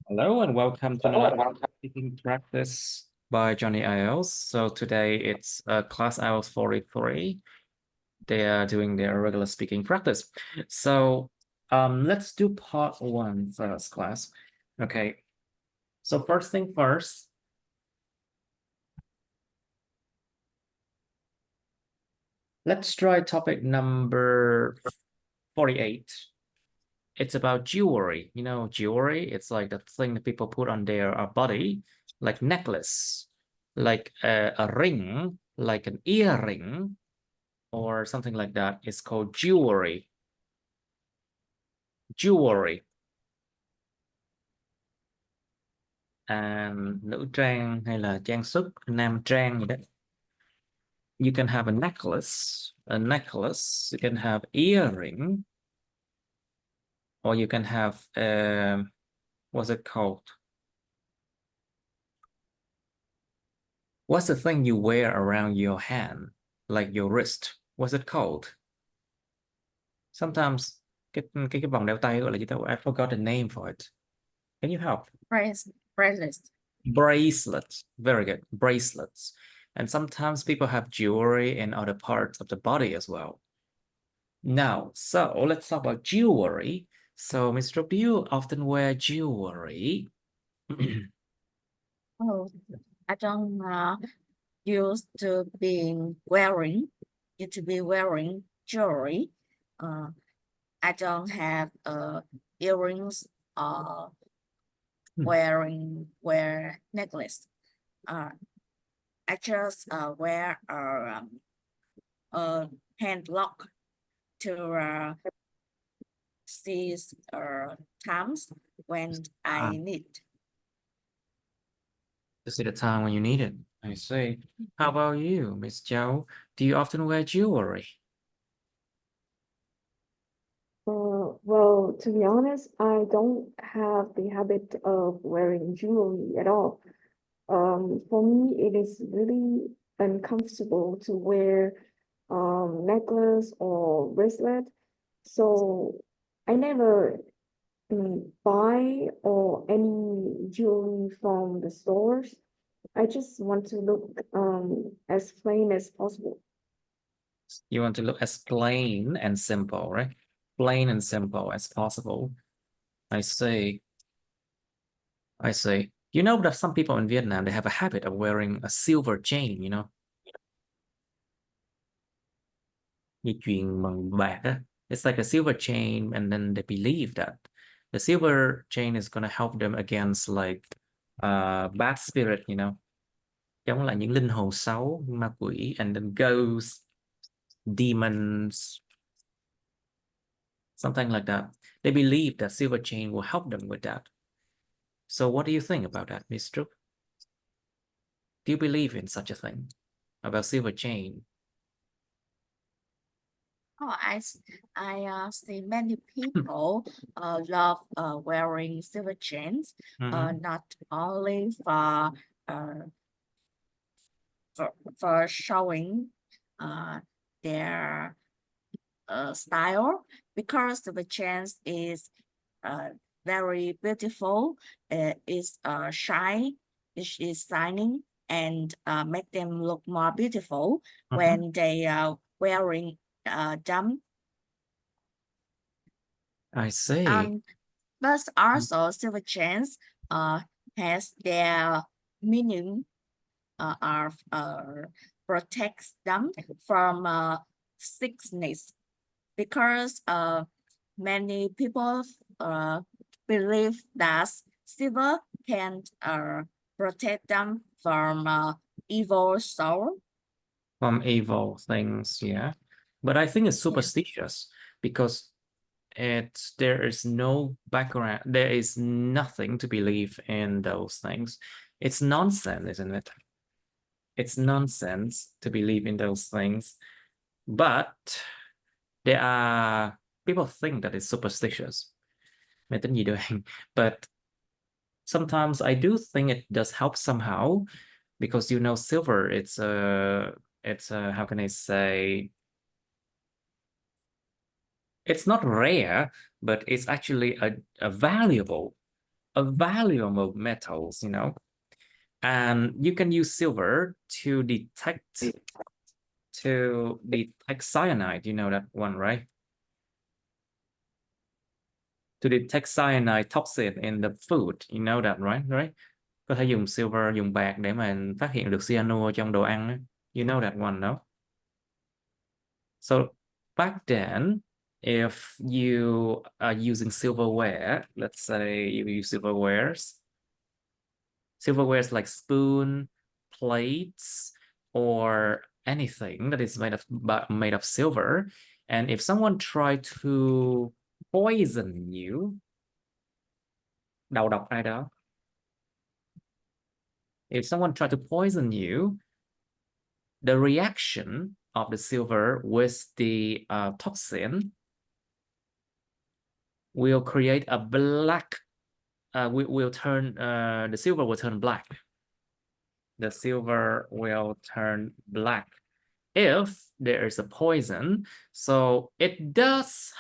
Hello and welcome to another speaking practice by Johnny IELTS. So today it's class IELTS 43. They are doing their regular speaking practice. So let's do part one first, class. Okay. So first thing first. Let's try topic number 48. It's about jewelry. You know, jewelry, it's like the thing that people put on their body, like necklace, like a ring, like an earring, or something like that. It's called jewelry. Jewelry. And nữ trang hay là trang sức, nam trang gì đó. You can have a necklace, you can have earring, or you can have, what's it called? What's the thing you wear around your hand, like your wrist? What's it called? Sometimes cái vòng đeo tay gọi là gì ta? I forgot the name for it. Can you help? Bracelets. Bracelets. Very good. Bracelets. And sometimes people have jewelry in other parts of the body as well. Now, so let's talk about jewelry. So, Mr. Do you often wear jewelry? Oh, I don't used to be wearing jewelry. I don't have earrings or wear necklace. I just wear a hand lock to seize times when I need. To see the time when you need it. I see. How about you, Miss Joe? Do you often wear jewelry? Well, to be honest, I don't have the habit of wearing jewelry at all. For me, it is really uncomfortable to wear necklace or bracelet. So I never buy or any jewelry from the stores. I just want to look as plain as possible. You want to look as plain and simple, right? Plain and simple as possible. I see. I see. You know that some people in Vietnam, they have a habit of wearing a silver chain, you know? Dây chuyền bằng bạc á. It's like a silver chain, and then they believe that the silver chain is going to help them against like bad spirit, you know? Chống lại những linh hồn xấu, ma quỷ, and then ghosts, demons, something like that. They believe that silver chain will help them with that. So what do you think about that, Miss Trúc? Do you believe in such a thing about silver chain? Oh, I see many people love wearing silver chains, not only for showing their style, because the chains is very beautiful. It's shine, it is shining, and make them look more beautiful when they are wearing them. I see. But also silver chains has their meaning of protects them from sickness, because many people believe that silver can protect them from evil soul. From evil things, yeah. But I think it's superstitious because there is no background, there is nothing to believe in those things. It's nonsense, isn't it? It's nonsense to believe in those things. But there are people think that it's superstitious. Mê tín dị đoan. But sometimes I do think it does help somehow, because you know silver, it's a how can I say, it's not rare, but it's actually a valuable valuable metals, you know, and you can use silver to detect cyanide. You know that one, right? To detect cyanide toxin in the food, you know that, right? Có thể dùng silver, dùng bạc để mà phát hiện được cyanua trong đồ ăn ấy. You know that one, no? So back then, if you are using silverware, let's say you use silverwares like spoon, plates, or anything that is made of silver, and if someone tried to poison you, đầu độc ai đó, if someone tried to poison you, the reaction of the silver with the toxin will create a black, will turn, the silver will turn black. The silver will turn black if there is a poison. So it does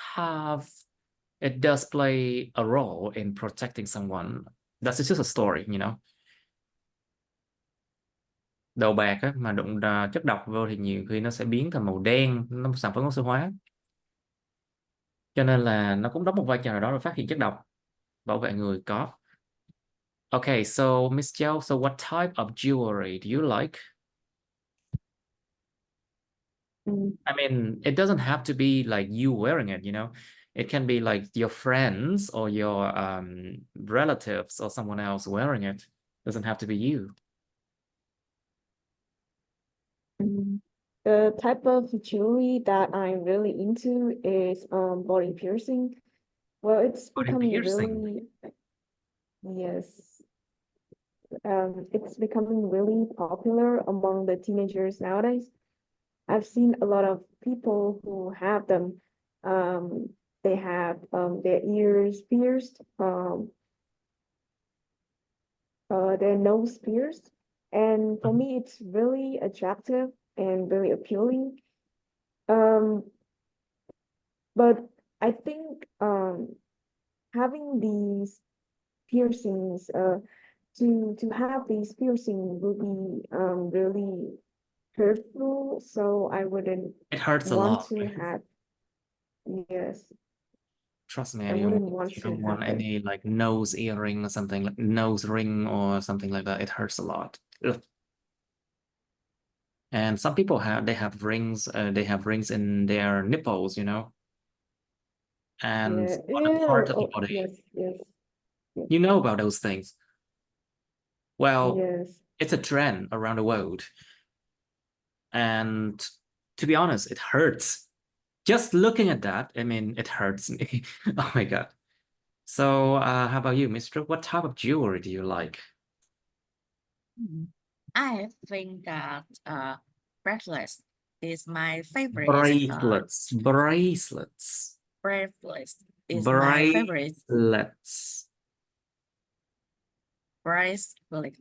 play a role in protecting someone. That's just a story, you know. Đầu bạc á, mà đụng chất độc vô thì nhiều khi nó sẽ biến thành màu đen, nó sản phẩm oxy hóa. Cho nên là nó cũng đóng một vai trò nào đó để phát hiện chất độc, bảo vệ người có. Okay, so Miss Châu, so what type of jewelry do you like? I mean, it doesn't have to be like you wearing it, you know. It can be like your friends or your relatives or someone else wearing it. Doesn't have to be you. The type of jewelry that I'm really into is body piercing. Well, it's Body becoming piercing. really, yes. It's becoming really popular among the teenagers nowadays. I've seen a lot of people who have them. They have their ears pierced, their nose pierced. And for me, it's really attractive and very appealing. But I think having these piercings, to have these piercings will be really hurtful, so I wouldn't It hurts a want lot. to have, yes, Trust me, I wouldn't want you to don't want have them. any like nose earring or something, like nose ring or something like that. It hurts a lot. Ugh. And some people have rings. They have rings in their nipples, you know, and Yeah, other yeah, part of the oh, body. yes, yes, You know about those things. Well, yes. it's a trend around the world, and to be honest, it hurts. Just looking at that, I mean, it hurts me. Oh my God. So, how about you, Mister? What type of jewelry do you like? I think that bracelets is my favorite. Bracelets. Bracelets. Bracelets is my favorite. Bracelets. Bracelet.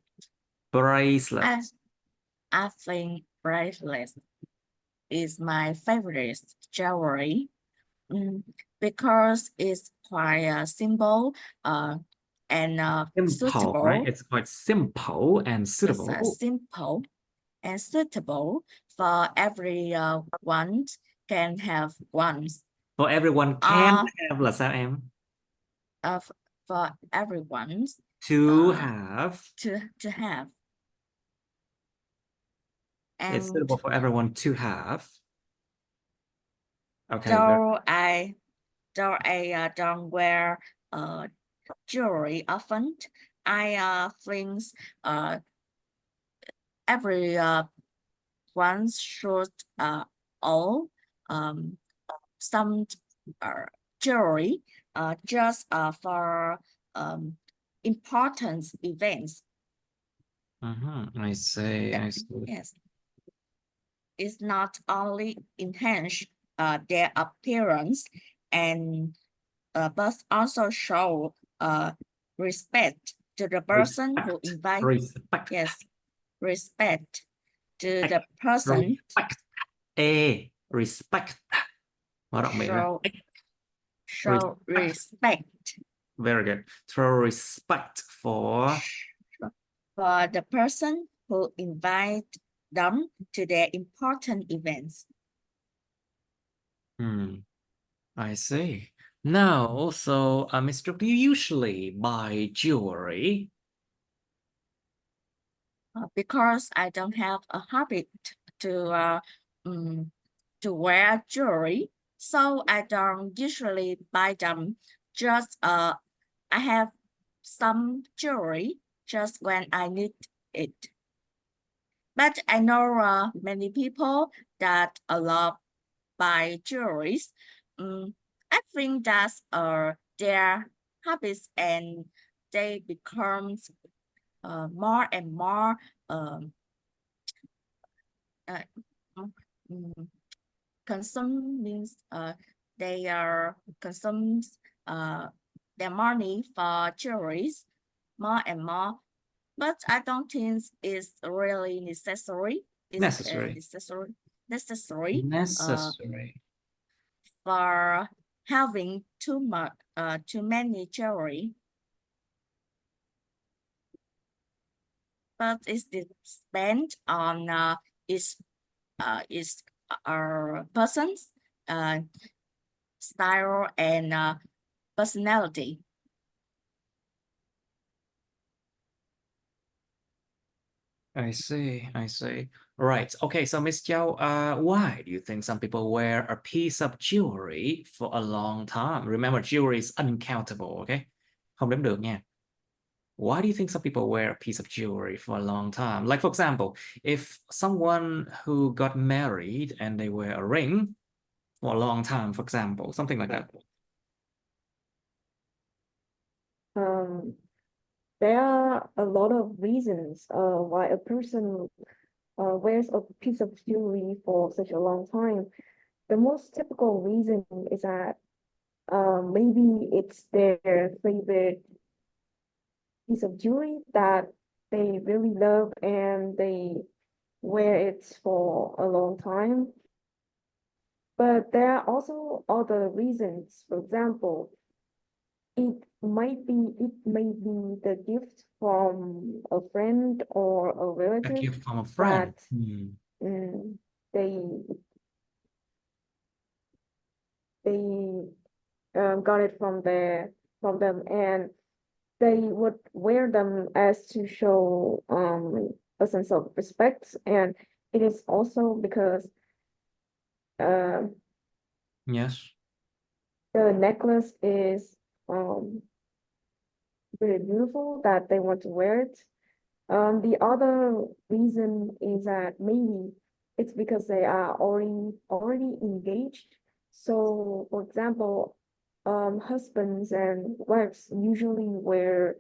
Bracelets. I think bracelets is my favorite jewelry because it's quite simple and Simple, suitable. right? It's quite simple and It's suitable. simple and suitable for everyone can have one. For everyone can have là sao em? For everyone To have. to have. It's And suitable for everyone to have. Okay. though I don't wear jewelry often, I think everyone should own some jewelry just for important events. I see. I see. Yes. It's not only enhance their appearance and but also show respect to the person who invites. Respect. Yes, respect to the person. Respect. Respect. Mở rộng miệng ra. Show respect Very good. Throw respect for the person who invite them to their important events. I see. Now, so, Mr. Do you usually buy jewelry? Because I don't have a habit to wear jewelry, so I don't usually buy them. Just I have some jewelry just when I need it. But I know many people that love buy jewelries. I think that's their habits, and they become more and more consume means they are consume their money for jewelries more and more, but I don't think it's really necessary. It's Necessary. necessary for having too many jewelry. But it depends on its person's style and personality. I see. Right. Okay, so Miss Chow, why do you think some people wear a piece of jewelry for a long time? Remember, jewelry is uncountable, okay? Không đếm được nha. Why do you think some people wear a piece of jewelry for a long time? Like, for example, if someone who got married and they wear a ring for a long time, for example, something like that. There are a lot of reasons why a person wears a piece of jewelry for such a long time. The most typical reason is that maybe it's their favorite piece of jewelry that they really love and they wear it for a long time. But there are also other reasons. For example, it may be the gift from a friend or a A relative gift from a friend. that they got it from them, and they would wear them as to show a sense of respect. And it is also because Yes. the necklace is really beautiful that they want to wear it. The other reason is that maybe it's because they are already engaged. So, for example, husbands and wives usually wear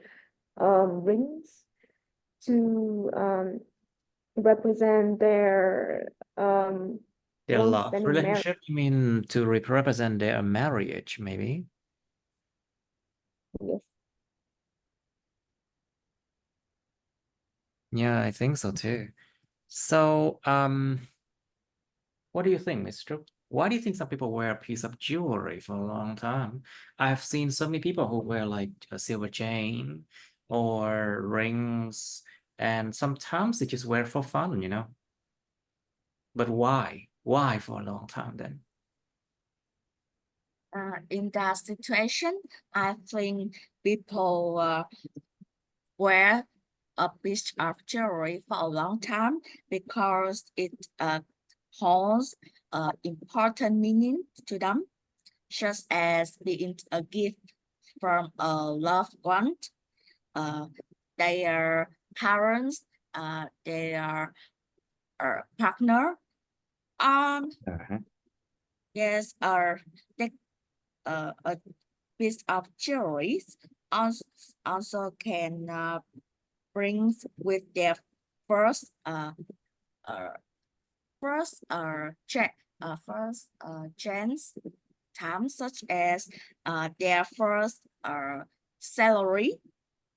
rings to represent their Their love long-standing marriage. relationship, you mean to represent their marriage, maybe? Yes. Yeah, I think so too. So, what do you think, Mr.? Why do you think some people wear a piece of jewelry for a long time? I've seen so many people who wear like a silver chain or rings, and sometimes they just wear for fun, you know? But why? Why for a long time then? In that situation, I think people wear a piece of jewelry for a long time because it holds important meaning to them, such as being a gift from a loved one, their parents, their partner. Yes, a piece of jewelry also can bring with their first chance time, such as their first salary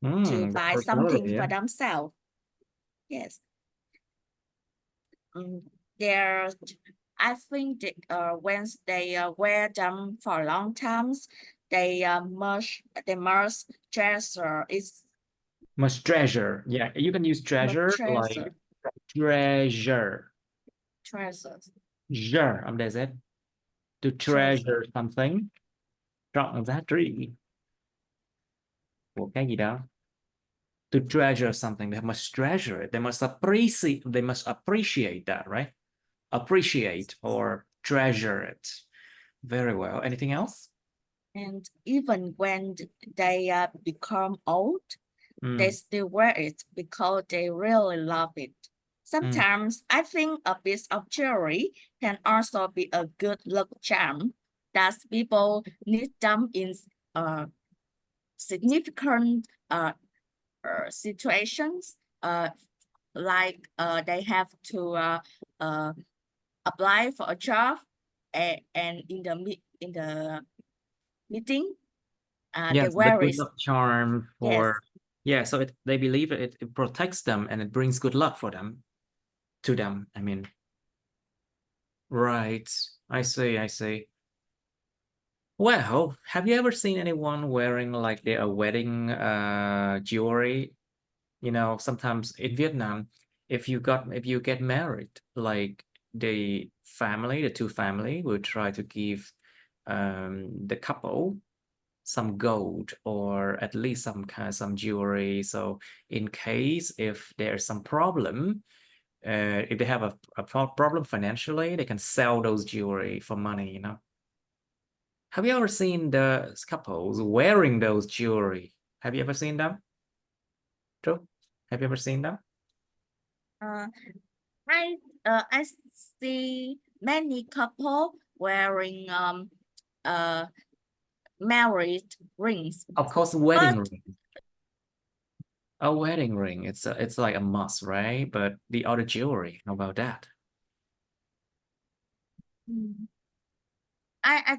to buy something for themselves. Yes. I think that when they wear them for long times, they must treasure is Must treasure. Yeah, you can use treasure like treasure. Âm đề Z. To treasure something. Trọng giá trị của cái gì đó. To treasure something, they must treasure it. They must appreciate that, right? Appreciate or treasure it. Very well. Anything else? And even when they become old, they still wear it because they really love it. Sometimes I think a piece of jewelry can also be a good luck charm that people need them in significant situations, like they have to apply for a job and in the meeting. They wear the good it. luck charm for so they believe it protects them and it brings good luck for them to them. I mean, right. I see. Well, have you ever seen anyone wearing like their wedding jewelry? You know, sometimes in Vietnam, if you get married, like the two family will try to give the couple some gold or at least some jewelry. So in case if there's some problem, if they have a problem financially, they can sell those jewelry for money, you know. Have you ever seen the couples wearing those jewelry? Have you ever seen them? True? Have you ever seen them? I see many couple wearing married rings. Of course, wedding ring. A wedding ring, it's like a must, right? But the other jewelry, how about that? I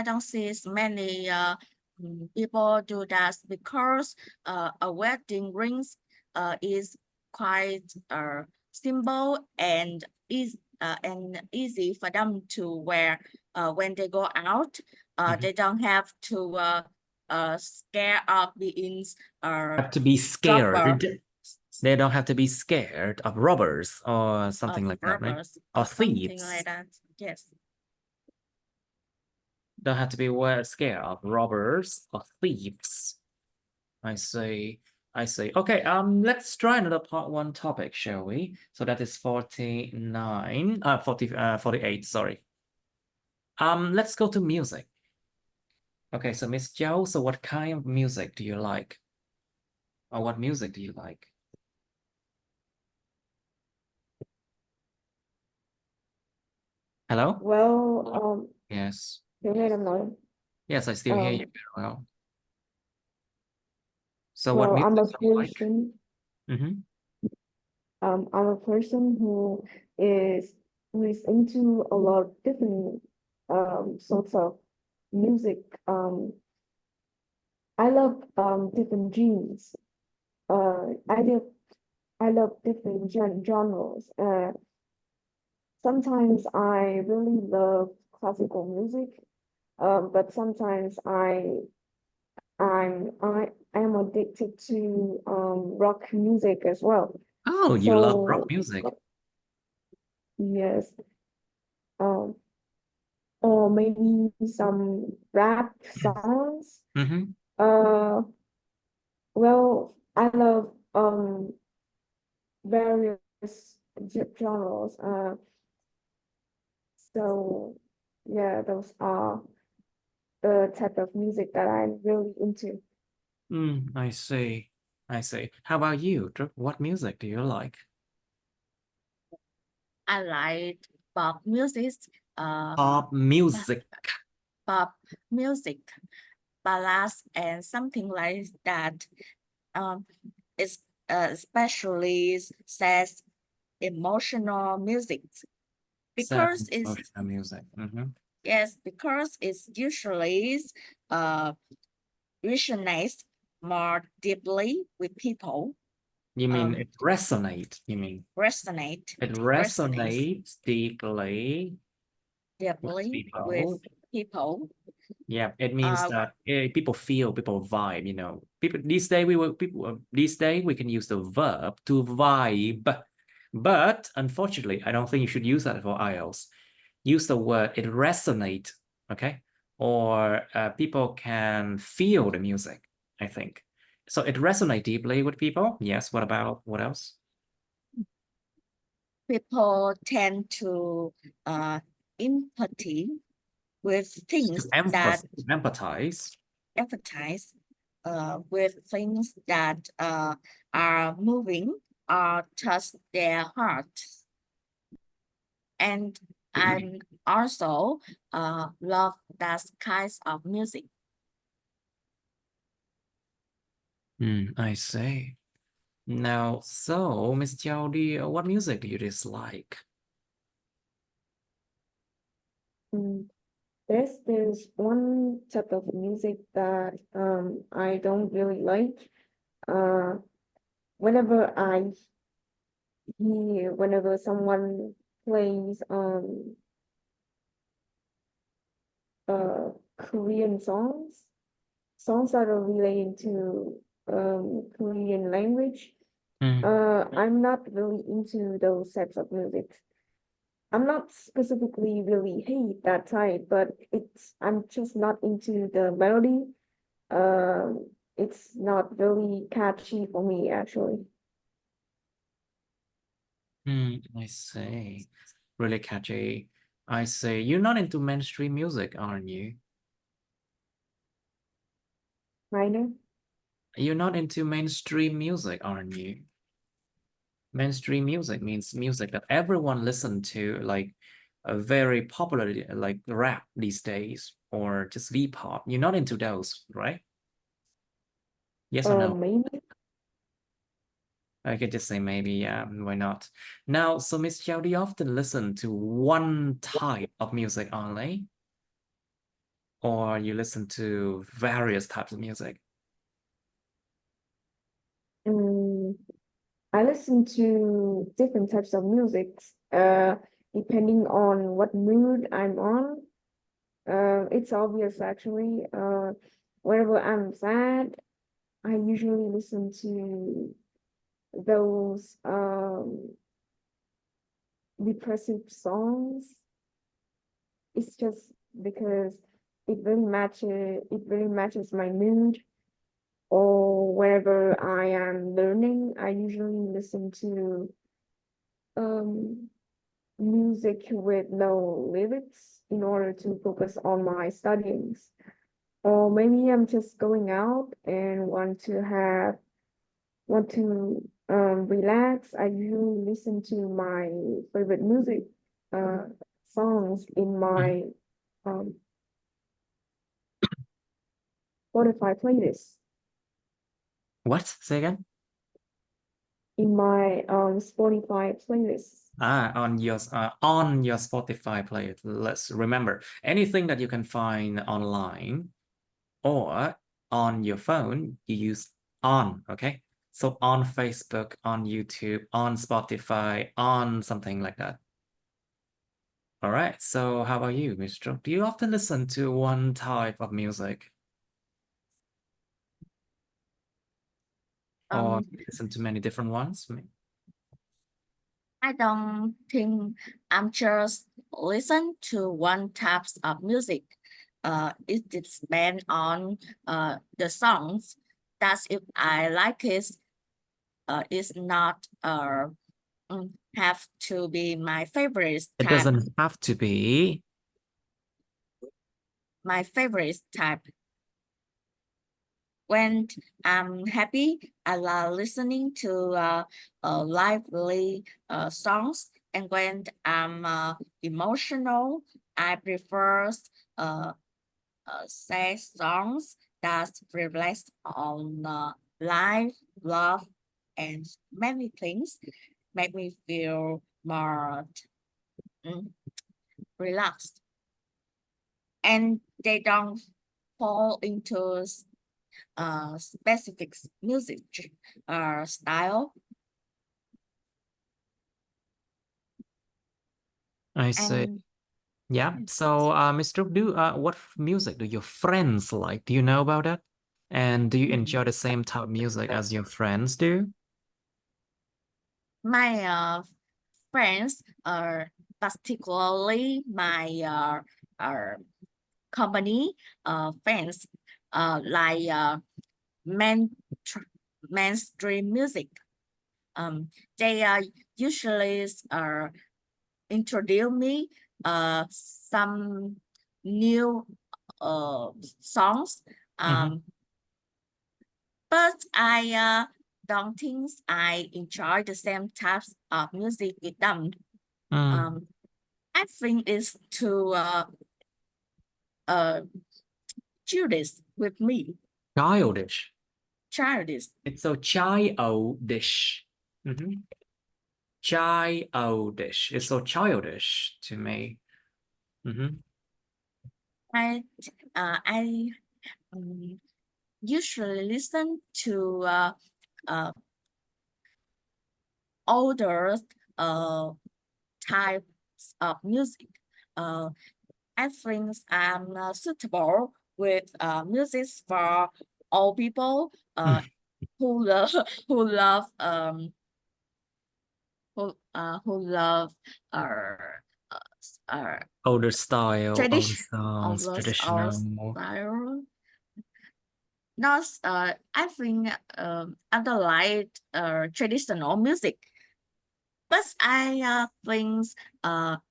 don't see as many people do that because a wedding rings is quite simple and easy for them to wear when they go out. They don't have to scare of being Have to be scared. robber. They don't have to be scared of robbers or something like that, right? Or Something thieves. like that. Yes. Don't have to be scared of robbers or thieves. I see. Okay, let's try another part one topic, shall we? So that is 48, sorry. Let's go to music. Okay, so Miss Zhou, so what kind of music do you like? Or what music do you like? Hello? Well, Yes. you made a noise. Yes, I still hear you very well. So well, what I'm a music do you like? person. I'm a person who is into a lot of different sorts of music. I love different genres. I love different genres. Sometimes I really love classical music, but sometimes I am addicted to rock music as well. Oh, you love rock music. Yes. Or maybe some rap songs. Well, I love various genres. So yeah, those are the type of music that I'm really into. I see. How about you? What music do you like? I like pop music. Pop music. Pop music, ballads, and something like that. It's especially sad, emotional music because it's emotional music. Yes, because it's usually resonates more deeply with people. You mean it resonate? You mean resonate? It resonates deeply with people. Yeah, it means that people feel, people vibe, you know. People these days we can use the verb to vibe. But unfortunately, I don't think you should use that for IELTS. Use the word it resonate, okay? Or people can feel the music, I think. So it resonates deeply with people. Yes, what else? People tend to empathy with things that Empathize. empathize with things that are moving or touch their heart. And I also love that kinds of music. I see. Now, so Miss Jiao, what music do you dislike? There's one type of music that I don't really like. Whenever someone plays Korean songs that are related to Korean language, I'm not really into those types of music. I'm not specifically really hate that type, but I'm just not into the melody. It's not really catchy for me, actually. I see. Really catchy. I see. You're not into mainstream music, aren't you? Minor. You're not into mainstream music, aren't you? Mainstream music means music that everyone listen to, like a very popular, like rap these days, or just V-pop. You're not into those, right? Yes or no? Maybe. I could just say maybe, yeah, why not? Now, so Miss Xiao, do you often listen to one type of music only? Or you listen to various types of music? I listen to different types of music, depending on what mood I'm on. It's obvious actually. Whenever I'm sad, I usually listen to those depressive songs. It's just because it really matches my mood. Or whenever I am learning, I usually listen to um music with no lyrics in order to focus on my studies. Or maybe I'm just going out and want to relax. I usually listen to my favorite music songs in my um Spotify playlist. What? Say again? In my Spotify playlist. On your Spotify playlist. Let's remember anything that you can find online or on your phone, you use on, okay? So on Facebook, on YouTube, on Spotify, on something like that. All right. So how about you, Mr. Do you often listen to one type of music? Or listen to many different ones? I don't think I'm just listen to one types of music. It depends on the songs. That's if I like it. It's not have to be my favorite It type. doesn't have to be. My favorite type. When I'm happy, I love listening to lively songs, and when I'm emotional, I prefer sad songs that reflect on life, love, and many things. Make me feel more relaxed, and they don't fall into specific music style. I see. And Yeah. So, Mr. What music do your friends like? Do you know about it? And do you enjoy the same type of music as your friends do? My friends, particularly my company fans, like main mainstream music. They usually introduce me some new songs. But I don't think I enjoy the same types of music with them. I think it's too childish with me. Childish. Childish. It's so childish. Childish. It's so childish to me. I usually listen to older types of music. I think I'm suitable with music for all people who love who love who love Older style, older tradition songs, our traditional. style. Not I think I don't like traditional music, but I think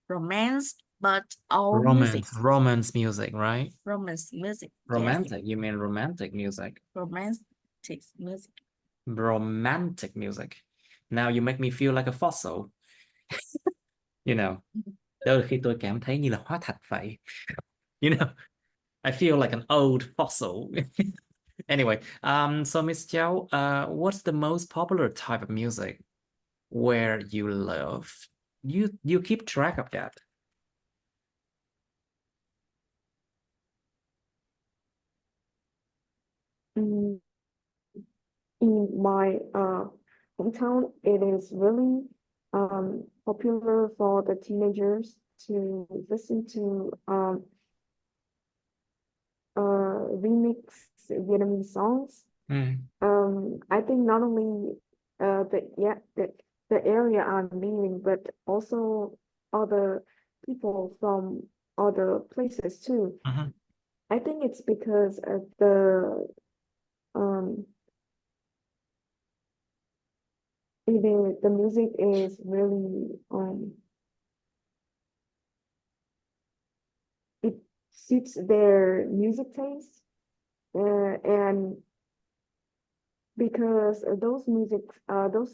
romance, but all music. Romance music, right? Romance music. Romantic. Yes. You mean romantic music? Romantic music. Romantic music. Now you make me feel like a fossil. You know, đôi khi tôi cảm thấy như là hóa thạch vậy. You know, I feel like an old fossil. Anyway, so Miss Chow, what's the most popular type of music where you love? You keep track of that. In my hometown, it is really popular for the teenagers to listen to remix Vietnamese songs. I think not only the area I'm leaving, but also other people from other places too. I think it's because of the music is really it suits their music taste, and because those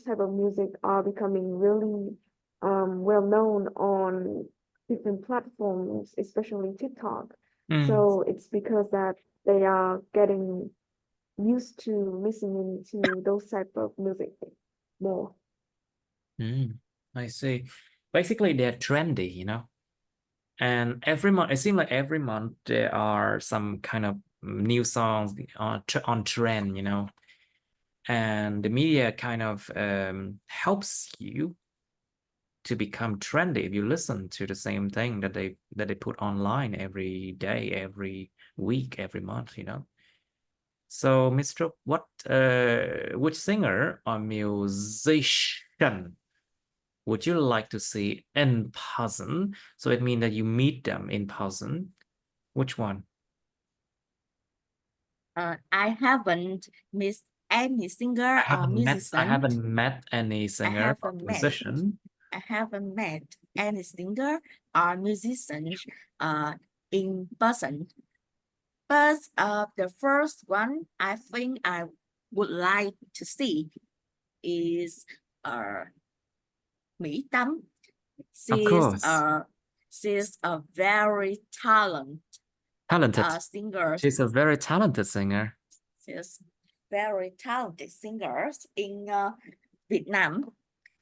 type of music are becoming really well known on different platforms, especially TikTok. So it's because that they are getting used to listening to those type of music more. I see. Basically, they're trendy, you know. And every month, it seems like every month there are some kind of new songs on trend, you know. And the media kind of helps you to become trendy if you listen to the same thing that they put online every day, every week, every month, you know. So, Mr. Which singer or musician would you like to see in person? So it means that you meet them in person. Which one? I haven't missed any singer or musician. I haven't met any singer or musician. I haven't met any singer or musician in person. But the first one I think I would like to see is Mỹ Tâm. Of course. She's a very talented singer. She's a very talented singer. She's very talented singers in Vietnam,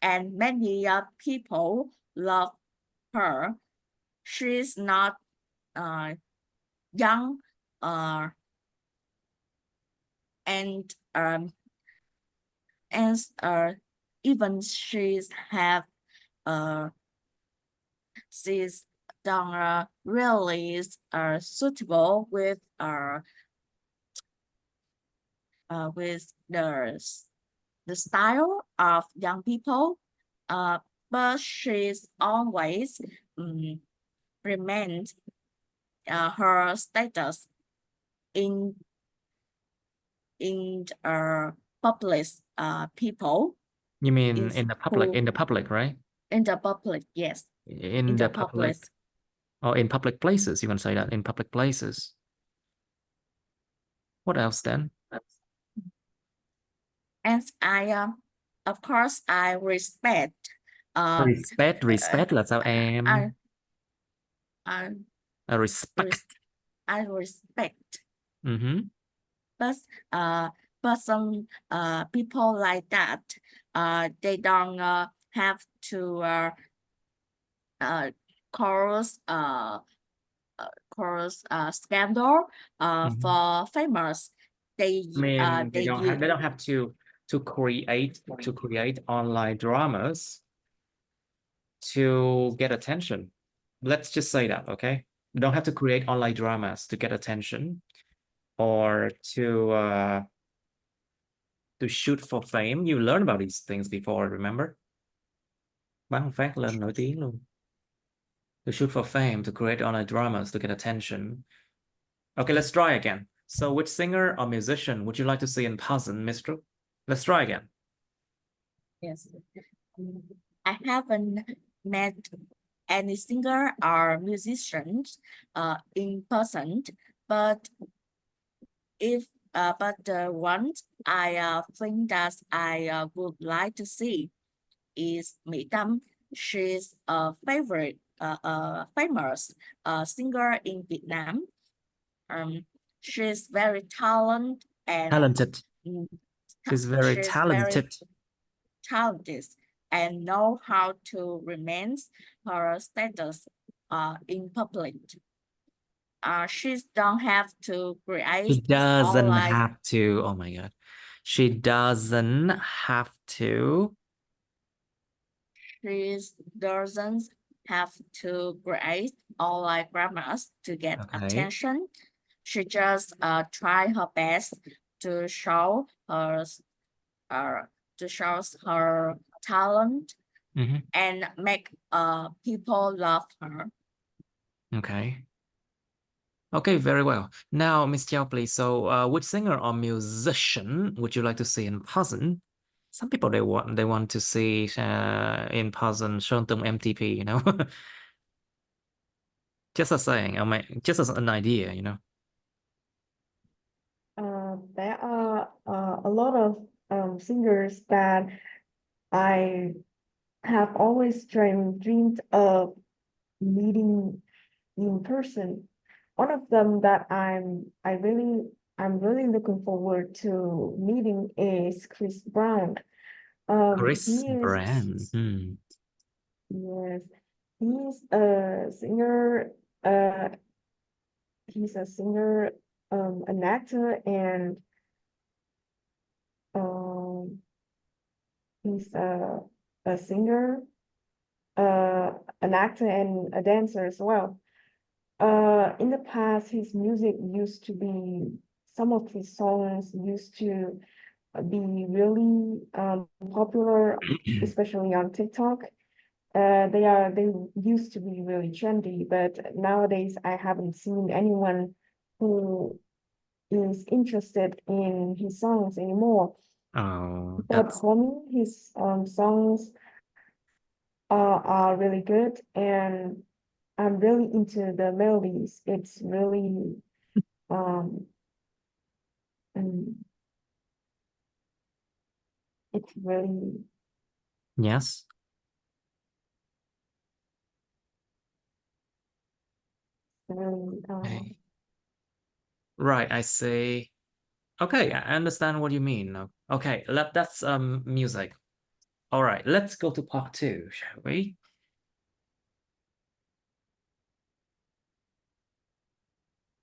and many people love her. She's not young, and even she's don't really suitable with the style of young people. But she's always remained her status in public people. You mean is in the public, who- in the public, right? In the public, yes. In the public, or in public places, you can say that, in public places. What else then? And of course, I respect. Respect là sao em? Respect. I respect. Mm-hmm. But some people like that, they don't have to cause scandal for famous. They don't have to create online dramas to get attention. Let's just say that, okay? You don't have to create online dramas to get attention or to shoot for fame. You learn about these things before, remember? Bắn phát lên nổi tiếng luôn. To shoot for fame, to create online dramas, to get attention. Okay, let's try again. So which singer or musician would you like to see in person, Mistral? Let's try again. Yes. I haven't met any singer or musicians in person, but the ones I think that I would like to see is Mỹ Tâm. She's a favorite famous singer in Vietnam. She's very talented and She's very talented. And know how to remain her status in public. She don't have to create. She doesn't have to. Oh my God. She doesn't have to. She doesn't have to create online dramas to get attention. She just try her best to show her talent and make people love her. Okay, very well. Now, Miss Chiao, please. So, which singer or musician would you like to see in person? Some people they want to see in person Sơn Tùng MTP, you know. Just a saying, just as an idea, you know. There are a lot of singers that I have always dreamed of meeting in person. One of them that I'm really looking forward to meeting is Chris Brown. Chris Brown. Yes, he's a singer. He's a singer, an actor, and he's a singer, an actor, and a dancer as well. In the past, his music used to be, some of his songs used to be really popular, especially on TikTok. They used to be really trendy, but nowadays I haven't seen anyone who is interested in his songs anymore. Oh, but for me, his songs are really good, and I'm really into the melodies. It's really it's really yes. Really Right, I see. Okay, I understand what you mean. Okay, that's music. All right, let's go to part 2, shall we?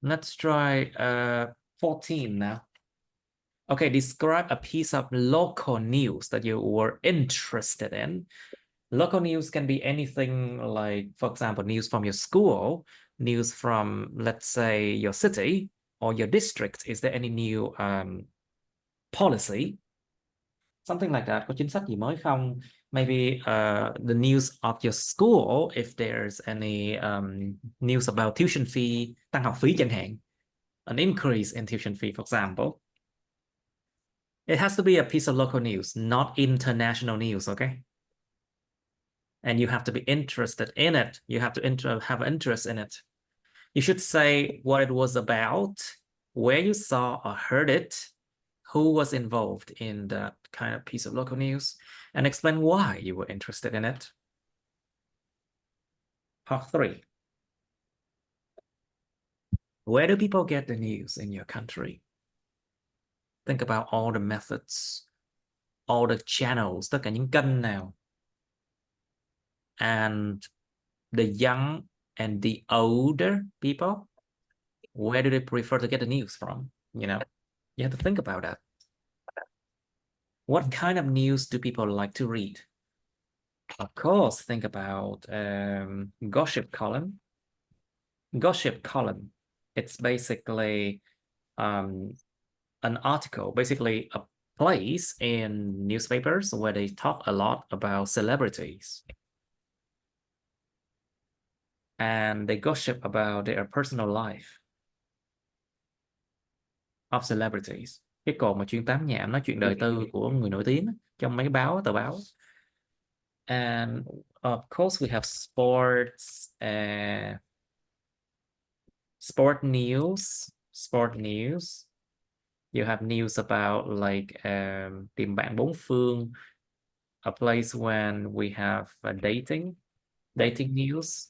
Let's try 14 now. Okay, describe a piece of local news that you were interested in. Local news can be anything like, for example, news from your school, news from, let's say, your city or your district. Is there any new policy? Something like that. Có chính sách gì mới không? Maybe the news of your school, if there's any news about tuition fee, tăng học phí chẳng hạn. An increase in tuition fee, for example. It has to be a piece of local news, not international news, okay? And you have to be interested in it. You have to have interest in it. You should say what it was about, where you saw or heard it, who was involved in that kind of piece of local news, and explain why you were interested in it. Part 3. Where do people get the news in your country? Think about all the methods, all the channels, tất cả những kênh nào. And the young and the older people, where do they prefer to get the news from? You know, you have to think about that. What kind of news do people like to read? Of course, think about gossip column. Gossip column, it's basically an article, basically a place in newspapers where they talk a lot about celebrities. And they gossip about their personal life of celebrities. Cái cột mà chuyên tám nhảm nói chuyện đời tư của người nổi tiếng trong mấy báo, tờ báo. And of course we have sports, sport news. You have news about like tìm bạn bốn phương, a place when we have dating news.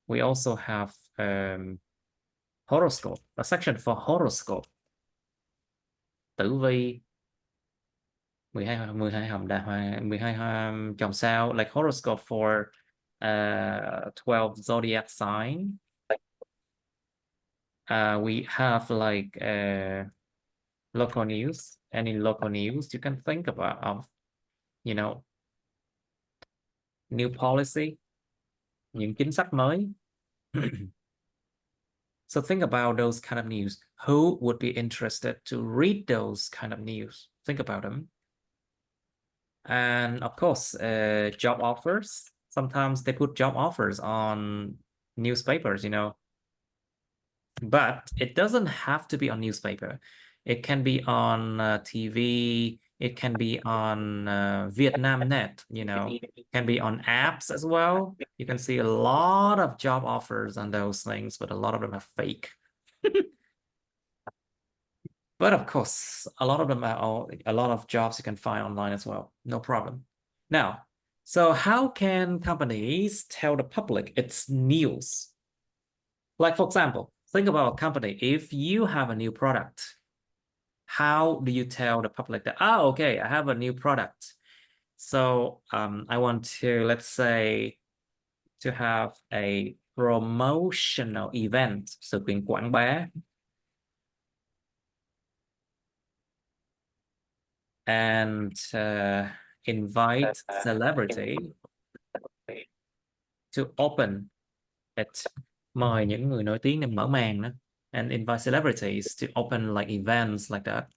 We also have horoscope, a section for horoscope. Tử vi, 12 hòm đà hoa, 12 chòm sao, like horoscope for 12 zodiac sign. We have like local news, any local news you can think about of, you know, new policy, những chính sách mới. So think about those kind of news. Who would be interested to read those kind of news? Think about them. And of course, job offers. Sometimes they put job offers on newspapers, you know. But it doesn't have to be on newspaper. It can be on TV. It can be on Vietnamnet, you know. It can be on apps as well. You can see a lot of job offers on those things, but a lot of them are fake. But of course, a lot of them are a lot of jobs you can find online as well. No problem. Now, so how can companies tell the public it's news? Like, for example, think about a company. If you have a new product, how do you tell the public that, oh, okay, I have a new product. So I want to, let's say, to have a promotional event, sự kiện quảng bá. And invite celebrity to open it. Mời những người nổi tiếng để mở màn đó. And invite celebrities to open like events like that.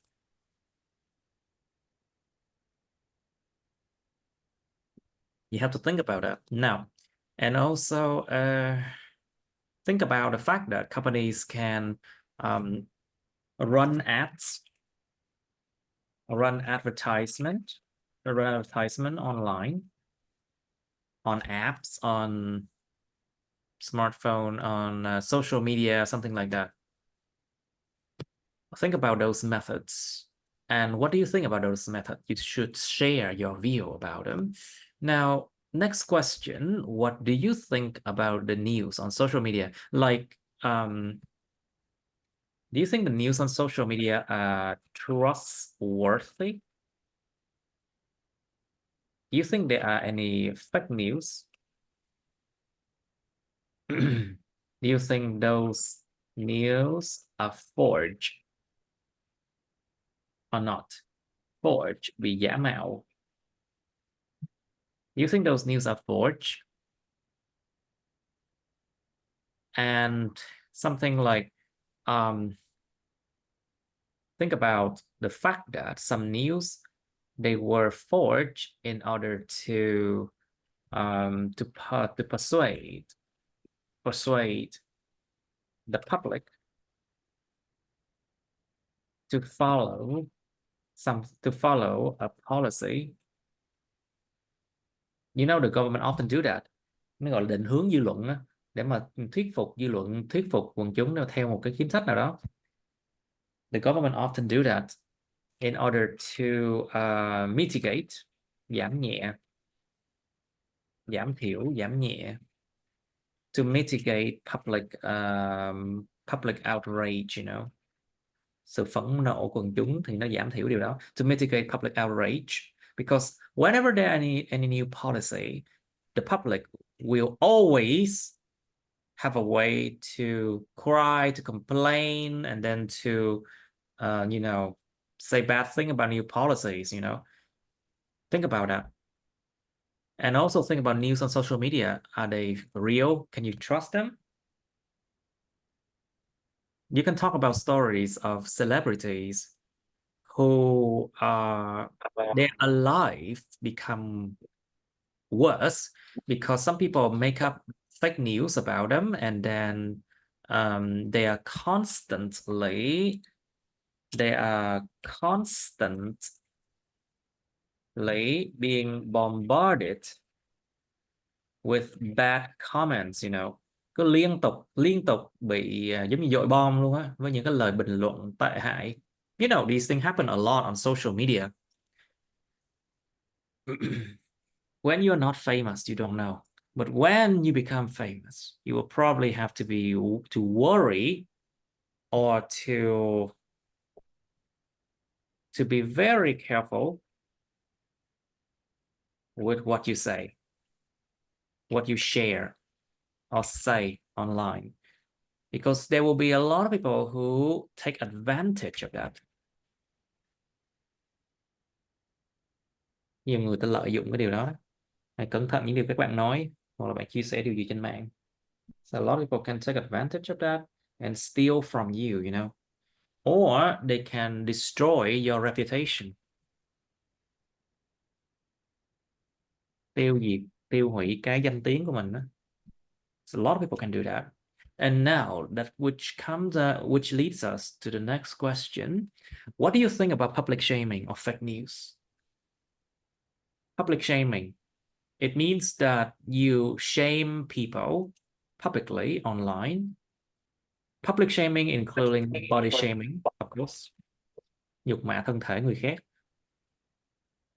You have to think about that now. And also think about the fact that companies can run ads, run advertisement online, on apps, on smartphone, on social media, something like that. Think about those methods. And what do you think about those methods? You should share your view about them. Now, next question, what do you think about the news on social media? Like, do you think the news on social media are trustworthy? Do you think there are any fake news? Do you think those news are forged or not? Forged, bị giả mạo. You think those news are forged? And something like, think about the fact that some news, they were forged in order to persuade the public to follow a policy. You know, the government often do that. Nó gọi là định hướng dư luận á, để mà thuyết phục dư luận, thuyết phục quần chúng theo một cái chính sách nào đó. The government often do that in order to mitigate, giảm nhẹ, giảm thiểu, giảm nhẹ, to mitigate public outrage, you know, sự phẫn nộ quần chúng thì nó giảm thiểu điều đó. To mitigate public outrage, because whenever there any new policy, the public will always have a way to cry, to complain, and then to you know, say bad thing about new policies, you know. Think about that. And also think about news on social media. Are they real? Can you trust them? You can talk about stories of celebrities who are their life become worse because some people make up fake news about them, and then they are constantly being bombarded with bad comments, you know. Cứ liên tục bị giống như dội bom luôn á, với những cái lời bình luận tệ hại. You know, these things happen a lot on social media. When you're not famous, you don't know. But when you become famous, you will probably have to worry or to be very careful with what you say, what you share or say online, because there will be a lot of people who take advantage of that. Nhiều người ta lợi dụng cái điều đó. Hãy cẩn thận những điều các bạn nói hoặc là bạn chia sẻ điều gì trên mạng. So a lot of people can take advantage of that and steal from you, you know, or they can destroy your reputation. Tiêu diệt, tiêu hủy cái danh tiếng của mình đó. So a lot of people can do that. And now which leads us to the next question. What do you think about public shaming or fake news? Public shaming. It means that you shame people publicly online. Public shaming including body shaming, of course. Nhục mạ thân thể người khác.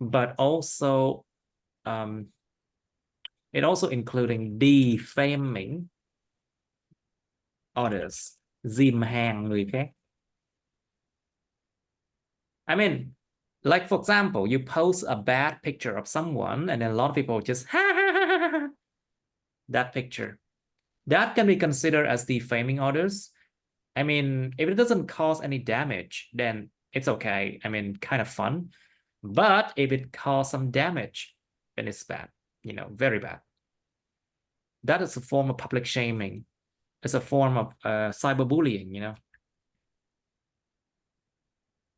But also it also including defaming others, dìm hàng người khác. I mean, like for example, you post a bad picture of someone and then a lot of people just that picture. That can be considered as defaming others. I mean, if it doesn't cause any damage, then it's okay. I mean, kind of fun. But if it causes some damage, then it's bad, you know, very bad. That is a form of public shaming. It's a form of cyberbullying, you know.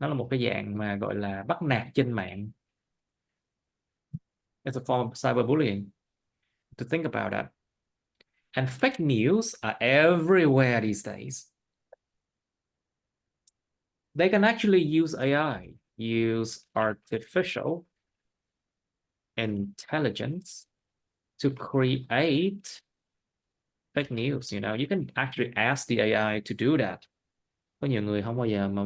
Nó là một cái dạng mà gọi là bắt nạt trên mạng. It's a form of cyberbullying. To think about that. And fake news are everywhere these days. They can actually use AI, use artificial intelligence to create fake news. You know, you can actually ask the AI to do that. Có nhiều người không bao giờ mà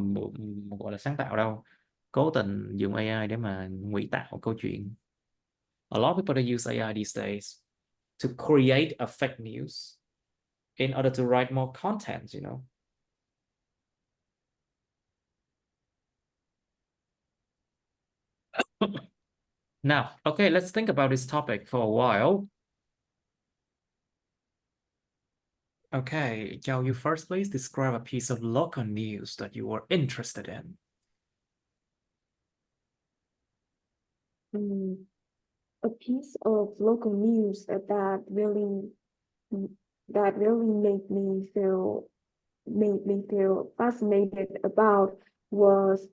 gọi là sáng tạo đâu, cố tình dùng AI để mà ngụy tạo câu chuyện. A lot of people they use AI these days to create a fake news in order to write more content, you know. Now, okay, let's think about this topic for a while. Okay, Joe, you first please describe a piece of local news that you were interested in. a piece of local news that really made me feel fascinated about was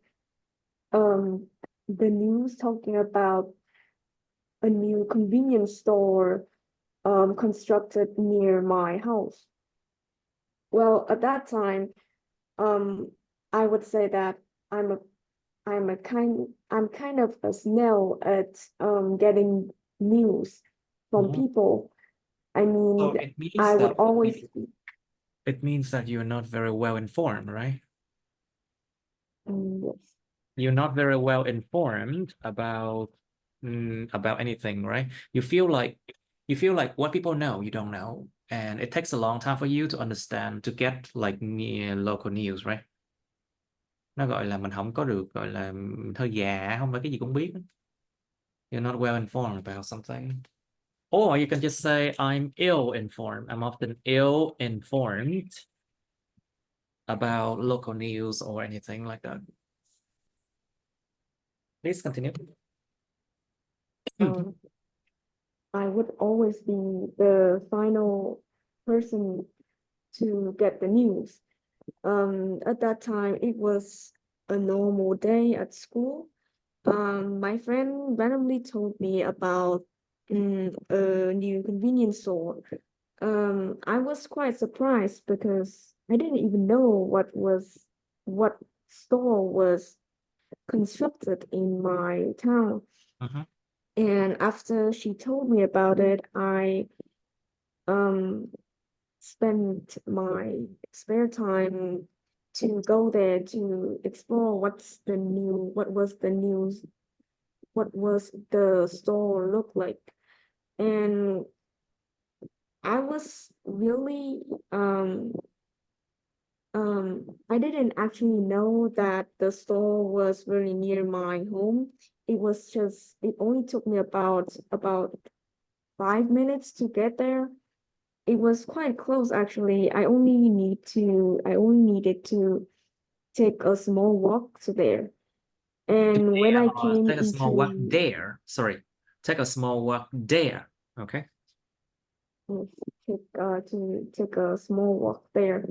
the news talking about a new convenience store constructed near my house. Well, at that time, I would say that I'm a I'm kind of a snail at getting news from people. I So mean, it means I would that always it means that you're not very well informed, right? yes. You're not very well informed about anything, right? You feel like what people know you don't know, and it takes a long time for you to understand to get like local news, right? Nó gọi là mình không có được gọi là mình hơi già, không phải cái gì cũng biết. You're not well informed about something. Or you can just say I'm ill informed. I'm often ill informed about local news or anything like that. Please continue. Um, I would always be the final person to get the news. At that time, it was a normal day at school. My friend randomly told me about a new convenience store. I was quite surprised because I didn't even know what store was constructed in my town. Mhm. And after she told me about it, I um spent my spare time to go there to explore what was the news, what was the store look like. And I was really I didn't actually know that the store was very near my home. It only took me about 5 minutes to get there. It was quite close actually. I only needed to take a small walk to there. And when I came Take a small walk into there. Sorry. Take a small walk there. Okay. take a small walk there.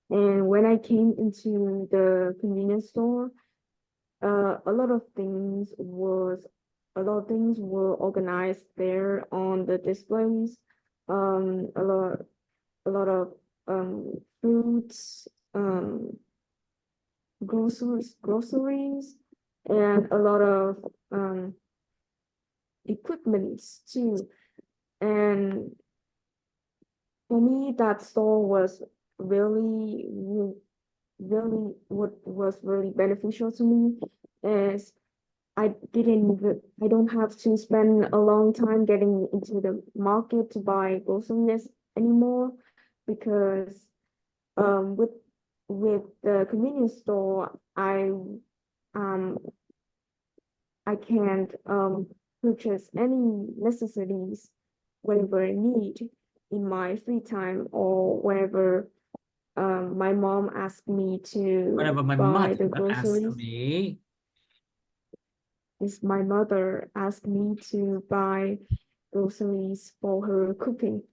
And when I came into the convenience store, a lot of things were organized there on the displays. Um, a lot a lot of fruits, groceries, and a lot of equipments too. And for me, that store was really, really what was really beneficial to me is I don't have to spend a long time getting into the market to buy groceries anymore because um with with the convenience store um I can't purchase any necessities whenever I need in my free time or whenever my mom asked me to Whenever my buy mother the asks groceries. me, Is my mother asked me to buy groceries for her cooking.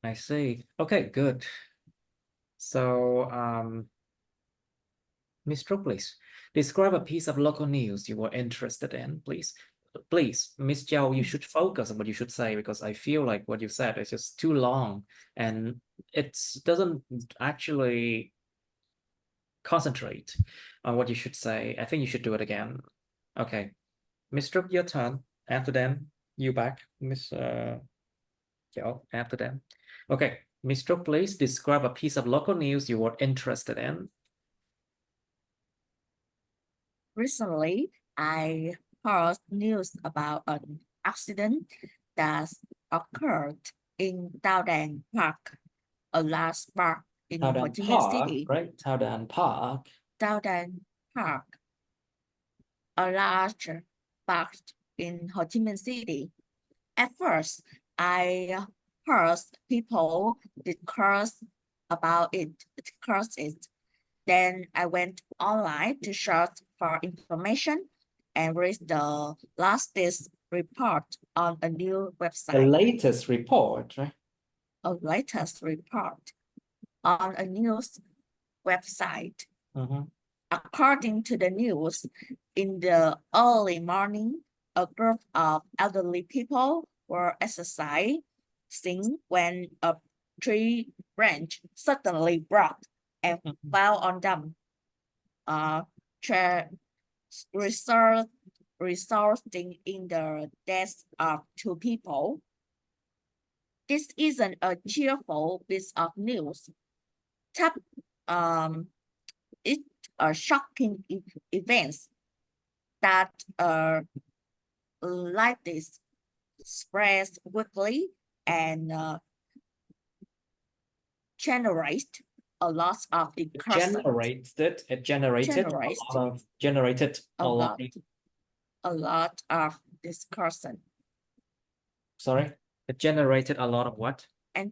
I see. Okay, good. So, Miss Trúc, please describe a piece of local news you were interested in, please. Please, Miss Zhao, you should focus on what you should say because I feel like what you said is just too long and it doesn't actually concentrate on what you should say. I think you should do it again. Okay, Miss Trúc, your turn. After them, you back, Miss Zhao. After them. Okay, Miss Trúc, please describe a piece of local news you were interested in. Recently, I heard news about an accident that occurred in Taodan Park, a large park in Ho Taodan Chi Minh Park, City. right? Taodan Park. Taodan Park, a large park in Ho Chi Minh City. At first, I heard people discuss it. Then I went online to search for information. and read the latest report on a new The website. latest report, right? A latest report on a news website. Mhm. According to the news, in the early morning, a group of elderly people were exercising when a tree branch suddenly broke and fell on them, resulting in the death of 2 people. This isn't a cheerful piece of news. It's a shocking events that like this spreads quickly and generate a lot of discussion. It generated a lot of discussion. Sorry, it generated a lot of what? And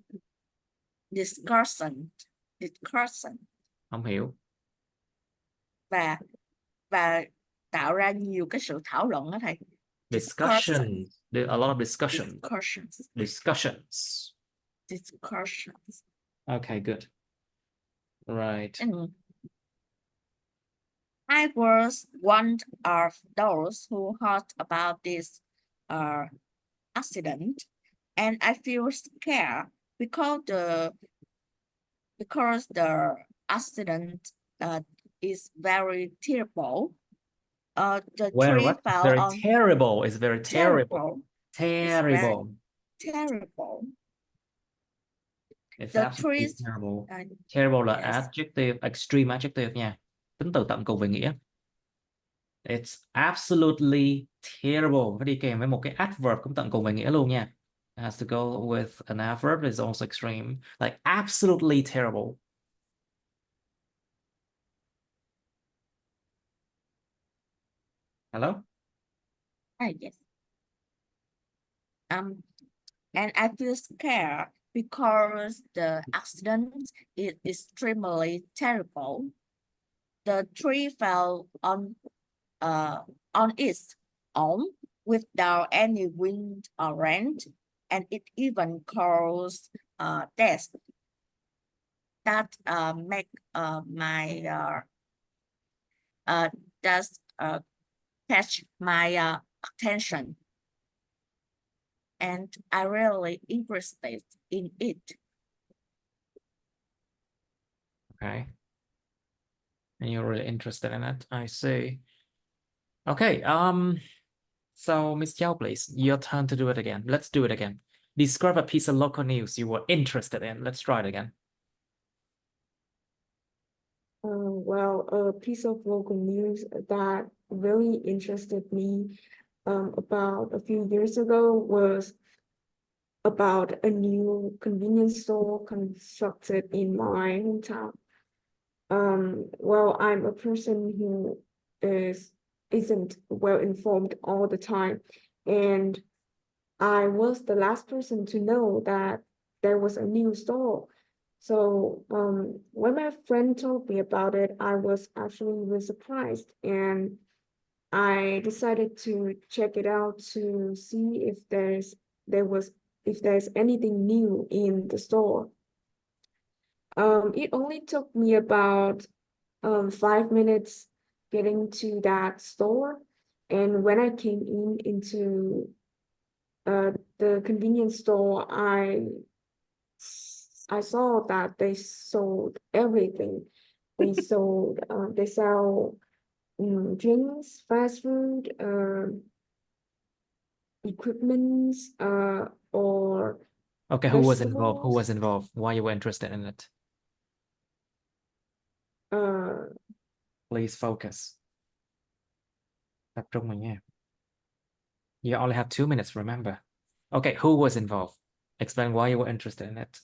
discussion. Không hiểu. Và tạo ra nhiều cái sự thảo luận đó thầy. Discussion. A lot of discussion. Discussions. Okay, good. Right. I was one of those who heard about this accident, and I feel scared because the accident is very terrible. The tree fell very on. terrible. It's very terrible. Terrible. It's The absolutely trees. terrible. Terrible là Yes. adjective, extreme adjective nha. Tính từ tận cùng về nghĩa. It's absolutely terrible. Phải đi kèm với một cái adverb cũng tận cùng về nghĩa luôn nha. It has to go with an adverb that is also extreme. Like absolutely terrible. Hello? Yes. And I feel scared because the accident is extremely terrible. The tree fell on its own without any wind or rain, and it even caused death. That make my catch my attention, and I really interested in it. Okay. And you're really interested in it, I see. Okay, so Miss Yao, please, your turn to do it again. Let's do it again. Describe a piece of local news you were interested in. Let's try it again. Well, a piece of local news that really interested me about a few years ago was about a new convenience store constructed in my hometown. Well, I'm a person who isn't well informed all the time, and I was the last person to know that there was a new store. So when my friend told me about it, I was actually really surprised, and I decided to check it out to see if there's anything new in the store. It only took me about 5 minutes getting to that store, and when I came into the convenience store, I saw that they sold everything. They sell drinks, fast food, equipments, or Okay, who was involved? Who vegetables. was involved? Why you were interested in it? Please focus. Tập trung vào nha. You only have 2 minutes, remember. Okay, who was involved? Explain why you were interested in it.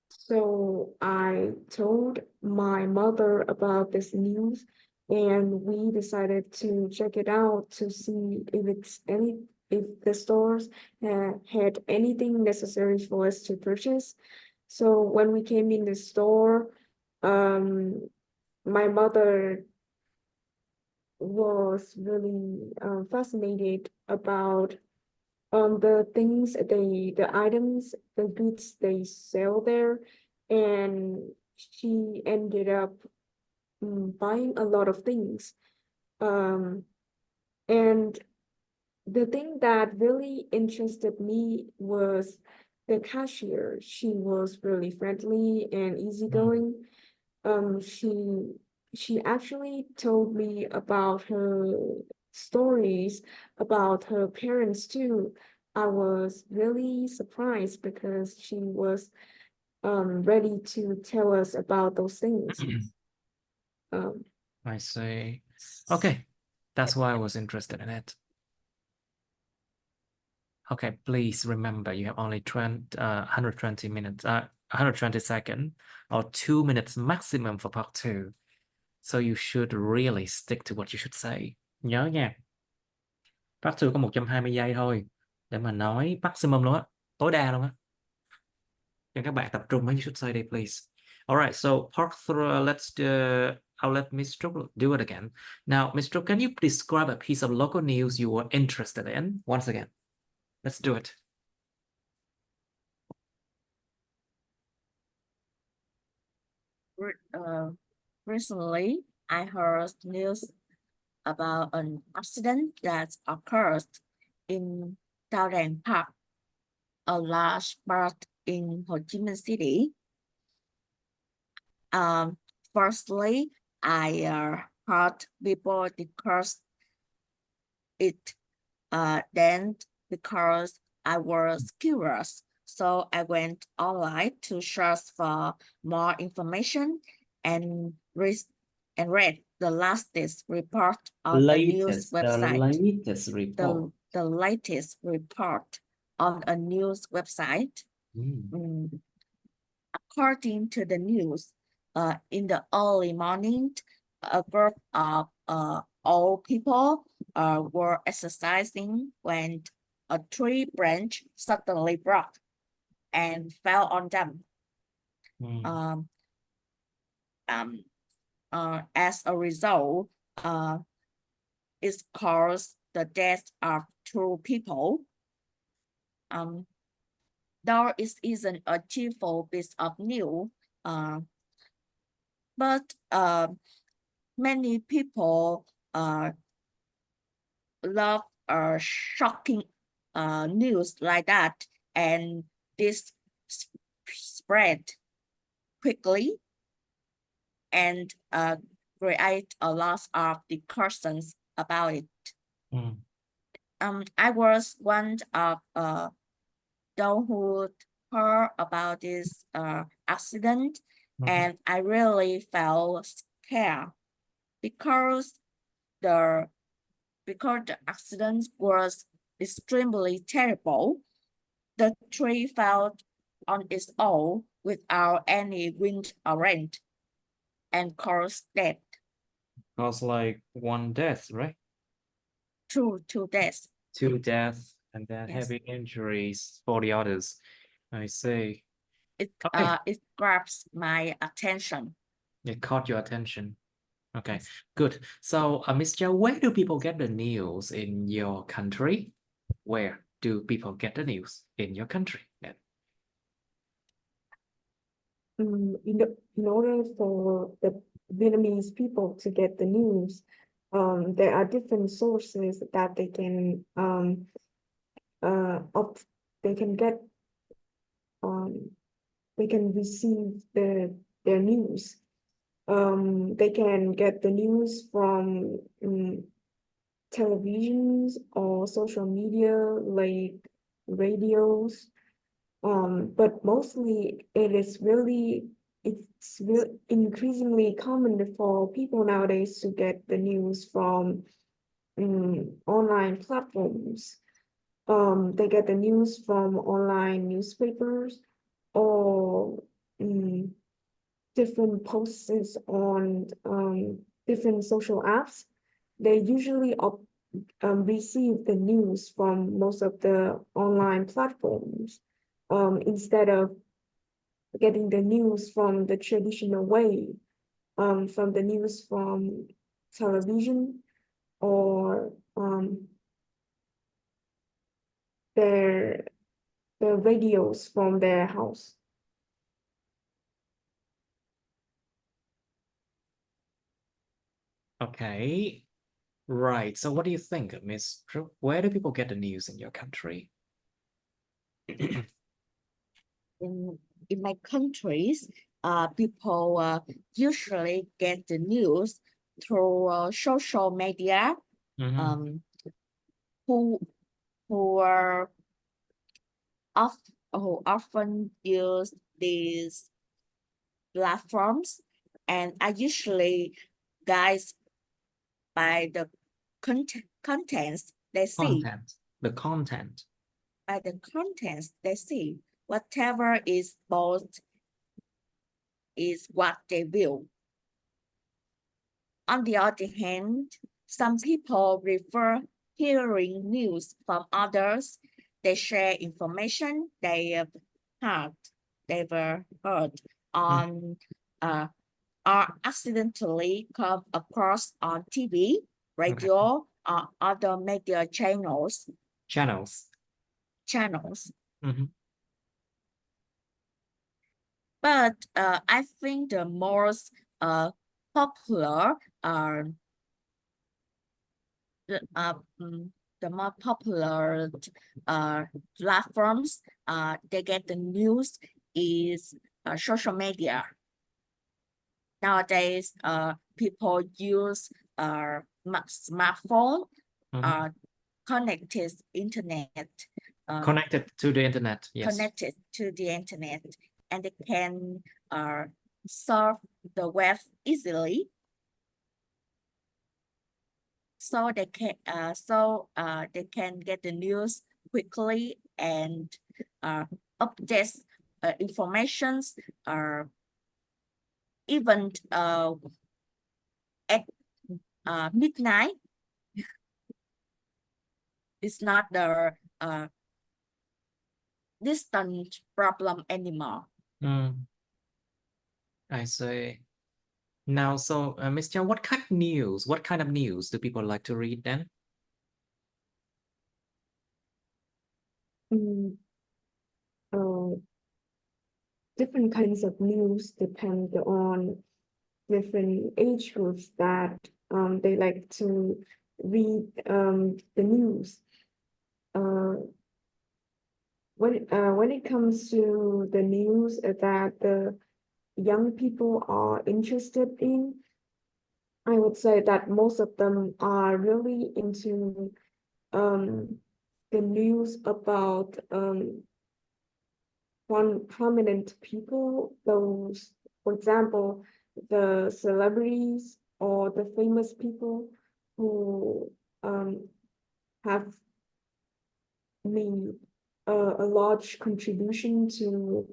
So I told my mother about this news, and we decided to check it out to see if the stores had anything necessary for us to purchase. So when we came in the store, My mother was really fascinated about the things the items, the goods they sell there, and she ended up buying a lot of things. And the thing that really interested me was the cashier. She was really friendly and easygoing. She actually told me about her stories about her parents too. I was really surprised because she was ready to tell us about those things. I see. Okay, that's why I was interested in it. Okay, please remember you have only 120 minutes, 120 seconds or 2 minutes maximum for part 2. So you should really stick to what you should say. Nhớ nha. Part 2 có 120 giây thôi để mà nói maximum luôn á, tối đa luôn á. Cho các bạn tập trung mấy you should say đây please. All right, so part 3, I'll let Miss Trúc do it again. Now, Miss Trúc, can you describe a piece of local news you were interested in? Once again, let's do it. Recently, I heard news about an accident that occurred in TRAN Park, a large part in Ho Chi Minh City. Firstly, I heard people discuss it. Then, because I was curious, so I went online to search for more information and read the latest report on a news website. The latest report on a news website. According to the news, in the early morning, a group of old people were exercising when a tree branch suddenly broke and fell on them. As a result, it caused the death of 2 people. Though it isn't a cheerful piece of news, but many people love shocking news like that, and this spread quickly and create a lot of discussions about it. I was one of those who heard about this accident, and I really felt scared because the accident was extremely terrible. The tree fell on its own without any wind or rain and caused death. Caused like 1 death, right? 2 deaths. 2 deaths and then Yes. heavy injuries for the others. I see. It grabs my attention. It caught your attention. Okay, good. So, Miss Joe, where do people get the news in your country? Where do people get the news in your country? Yeah. In order for the Vietnamese people to get the news, there are different sources that they can get they can receive their news. They can get the news from televisions or social media like radios. But mostly it's really increasingly common for people nowadays to get the news from online platforms. They get the news from online newspapers or different posts on different social apps. They usually receive the news from most of the online platforms instead of getting the news from the traditional way, from the news from television or their the radios from their house. Okay. Right. So what do you think, Miss Drew? Where do people get the news in your country? In my countries, people usually get the news through social media. Mhm. Who are who often use these platforms, and are usually guided by the contents they see. The content. By the contents they see, whatever is both is what they will. On the other hand, some people prefer hearing news from others. They share information they've heard on or accidentally come across on TV, radio, or other media channels. Mhm. But I think the most popular the more popular platforms they get the news is social media. Nowadays, people use smartphone, Mhm. connected internet. Connected to the internet, yes. Connected to the internet, and they can surf the web easily. So they can get the news quickly and update informations even at midnight. It's not the distant problem anymore. I see. Now, so Miss Chow, what kind of news do people like to read then? Different kinds of news depend on different age groups that they like to read the news. When it comes to the news that the young people are interested in, I would say that most of them are really into the news about prominent people, those, for example, the celebrities or the famous people who have made a large contribution to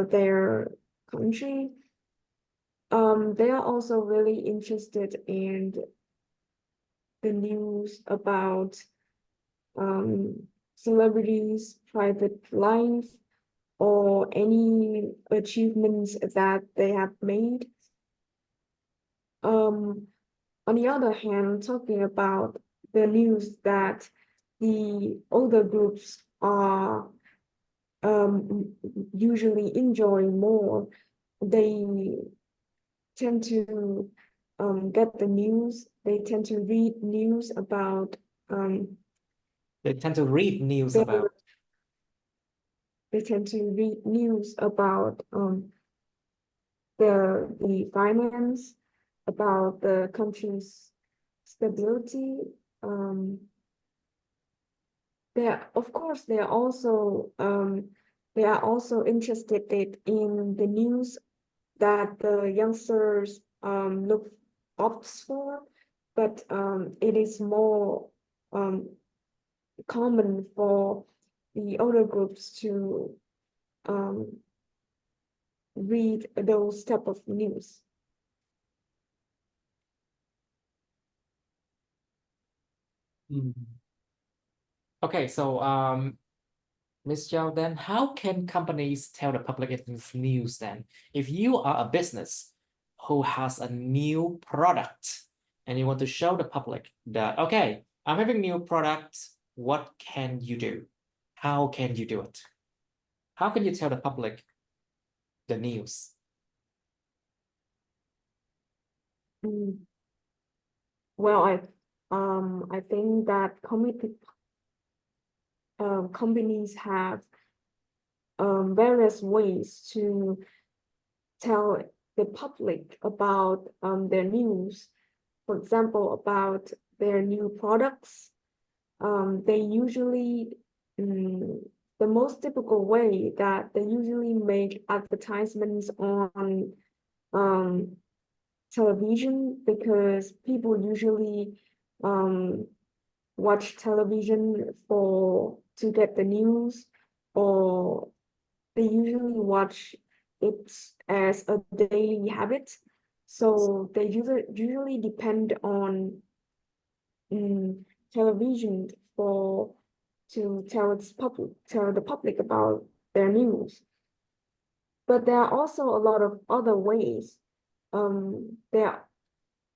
their country. They are also really interested in the news about celebrities' private life or any achievements that they have made. On the other hand, talking about the news that the older groups are usually enjoy more, they tend to get the news. They tend to read news about. They tend to read news They about. They tend to read news about the finance, about the country's stability. Of course, they are also interested in the news that the youngsters look opts for, but it is more common for the older groups to read those type of news. Okay, so Miss Zhao, then how can companies tell the public it's news then? If you are a business who has a new product and you want to show the public that, okay, I'm having new product, what can you do? How can you do it? How can you tell the public the news? Well, I think that companies have various ways to tell the public about their news. For example, about their new products. They usually the most typical way that they usually make advertisements on television, because people usually watch television to get the news, or they usually watch it as a daily habit. So they usually depend on television to tell the public about their news. But there are also a lot of other ways.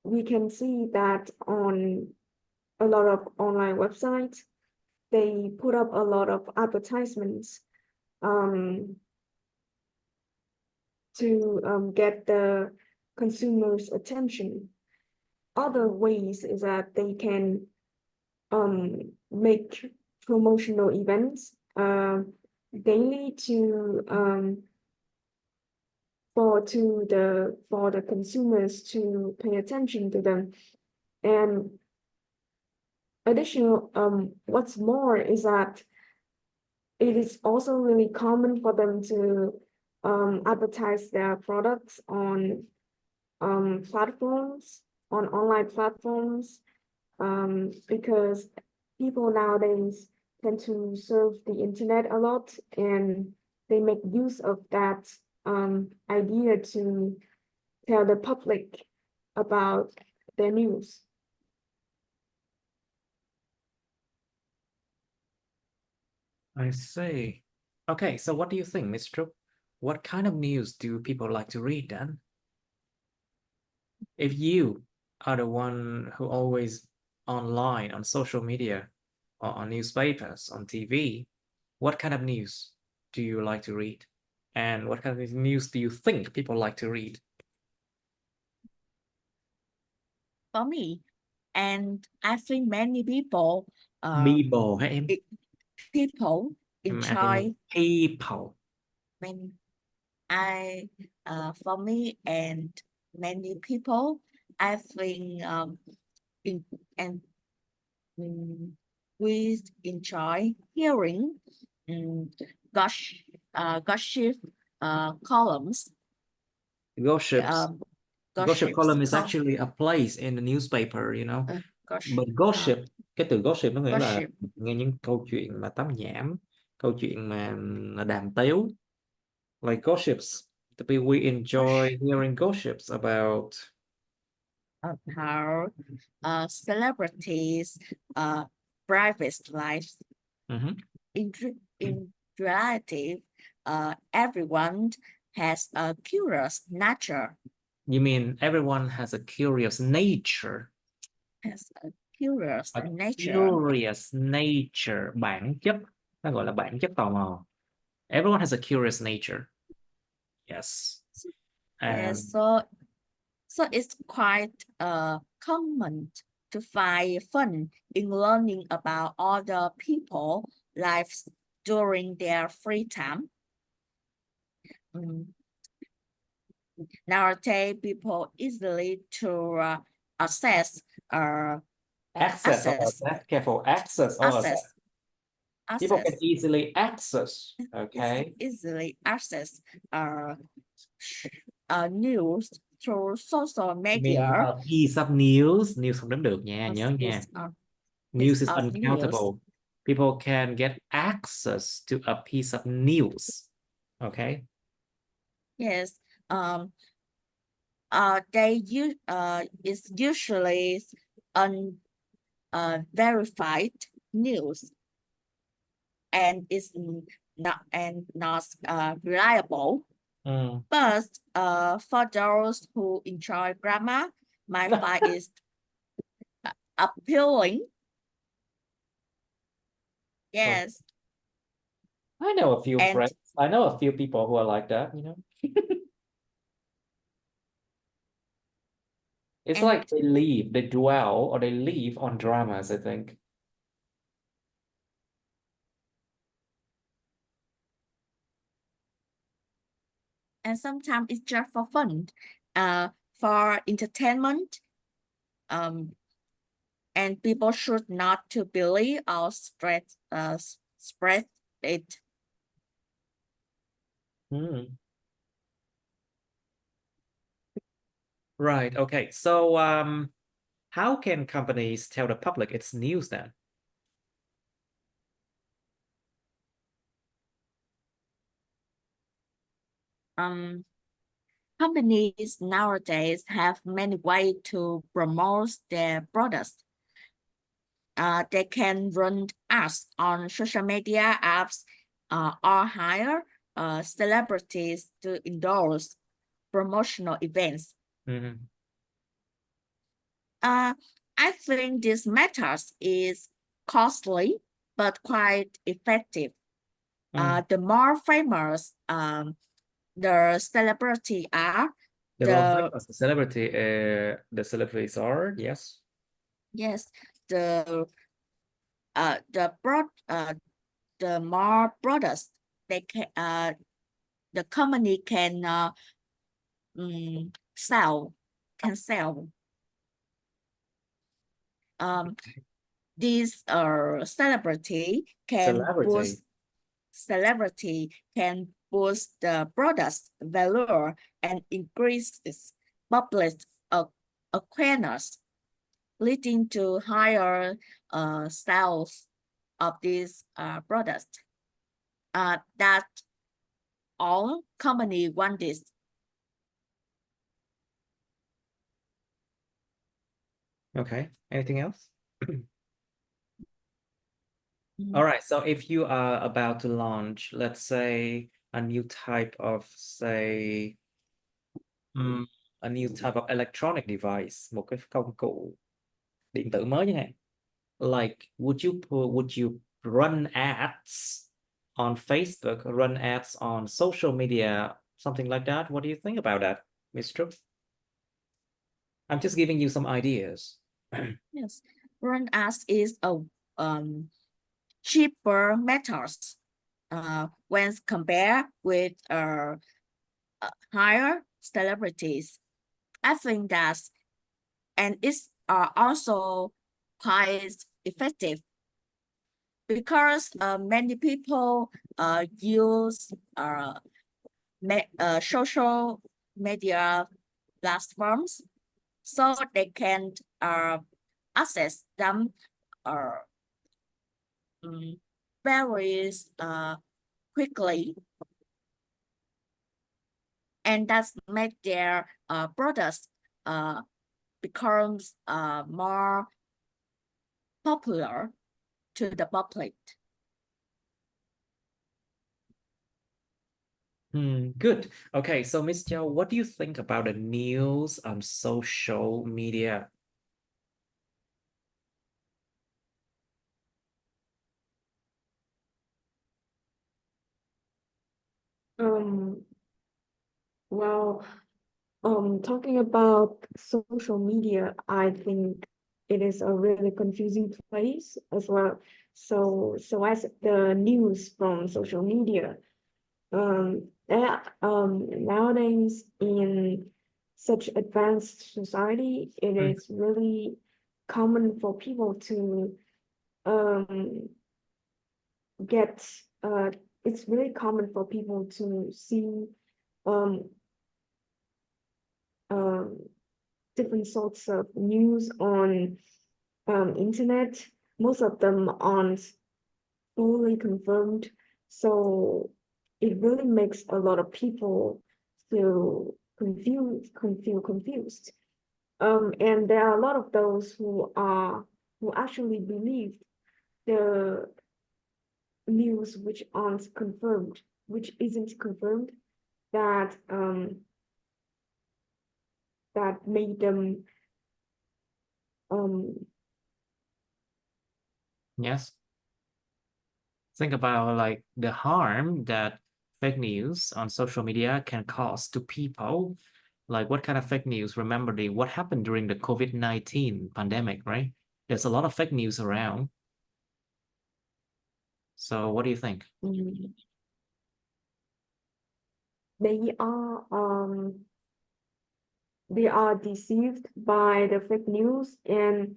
We can see that on a lot of online websites, they put up a lot of advertisements to get the consumers' attention. Other ways is that they can make promotional events daily for the consumers to pay attention to them. And what's more is that it is also really common for them to advertise their products on online platforms, because people nowadays tend to surf the internet a lot, and they make use of that idea to tell the public about their news. I see. Okay, so what do you think, Miss Trúc? What kind of news do people like to read then? If you are the one who always online on social media or on newspapers, on TV, what kind of news do you like to read? And what kind of news do you think people like to read? For me, and I think many people People hả em? people enjoy People. when for me and many people, I think we enjoy hearing gossip columns. Gossips. Gossip column is column. actually a place in the newspaper, you know. But gossip, cái từ gossip nó nghĩa là Gossip. nghe những câu chuyện mà tám nhảm, câu chuyện mà đàm tiếu. Like gossips, we enjoy hearing gossips about how celebrities' private lives. In reality, everyone has a curious nature. You mean everyone has a curious nature? Has a curious A nature. curious nature, bản chất, nó gọi là bản chất tò mò. Everyone has a curious nature. Yes. Yes, so it's quite common to find fun in learning about other people's lives during their free time. Nowadays, people easily to access. Careful. Access. People can easily access. Okay. Easily access news through social media. A piece of news. News không đếm được nha, nhớ nha. News is uncountable. People can get access to a piece of news. Okay. Yes. It's usually unverified news, and it's not reliable. But for those who enjoy drama, my find is appealing. Yes. I know a few And- friends. I know a few people who are like that, you know. It's And- like they dwell or they live on dramas, I think. And sometimes it's just for fun, for entertainment. And people should not to believe or spread it. Right. Okay. So how can companies tell the public it's news then? Companies nowadays have many ways to promote their products. They can run ads on social media apps or hire celebrities to endorse promotional events. I think this method is costly but quite effective. The more famous the celebrity are, The more famous the celebrities are, yes. Yes, the more products they can the company can sell. This celebrity can boost the product's value and increase its public awareness, leading to higher sales of these products. That all company want this. Okay. Anything else? All right. So if you are about to launch, let's say, a new type of, say, a new type of electronic device, một cái công cụ điện tử mới chẳng hạn. Like, would you run ads on Facebook, run ads on social media, something like that? What do you think about that, Miss Trúc? I'm just giving you some ideas. Yes, run ads is a cheaper methods when compared with higher celebrities. I think that, and it's also quite effective because many people use social media platforms, so they can access them very quickly, and that's make their products becomes more popular to the public. Good. Okay, so Miss Joe, what do you think about the news on social media? Well, talking about social media, I think it is a really confusing place as well. So as the news from social media, nowadays in such advanced society, it is really common for people to get it's really common for people to see different sorts of news on internet. Most of them aren't fully confirmed, so it really makes a lot of people feel confused. And there are a lot of those who actually believe the news which aren't confirmed, which isn't confirmed, that that made them Yes. Think about like the harm that fake news on social media can cause to people. Like what kind of fake news? Remember what happened during the COVID-19 pandemic, right? There's a lot of fake news around. So what do you think? they are deceived by the fake news, and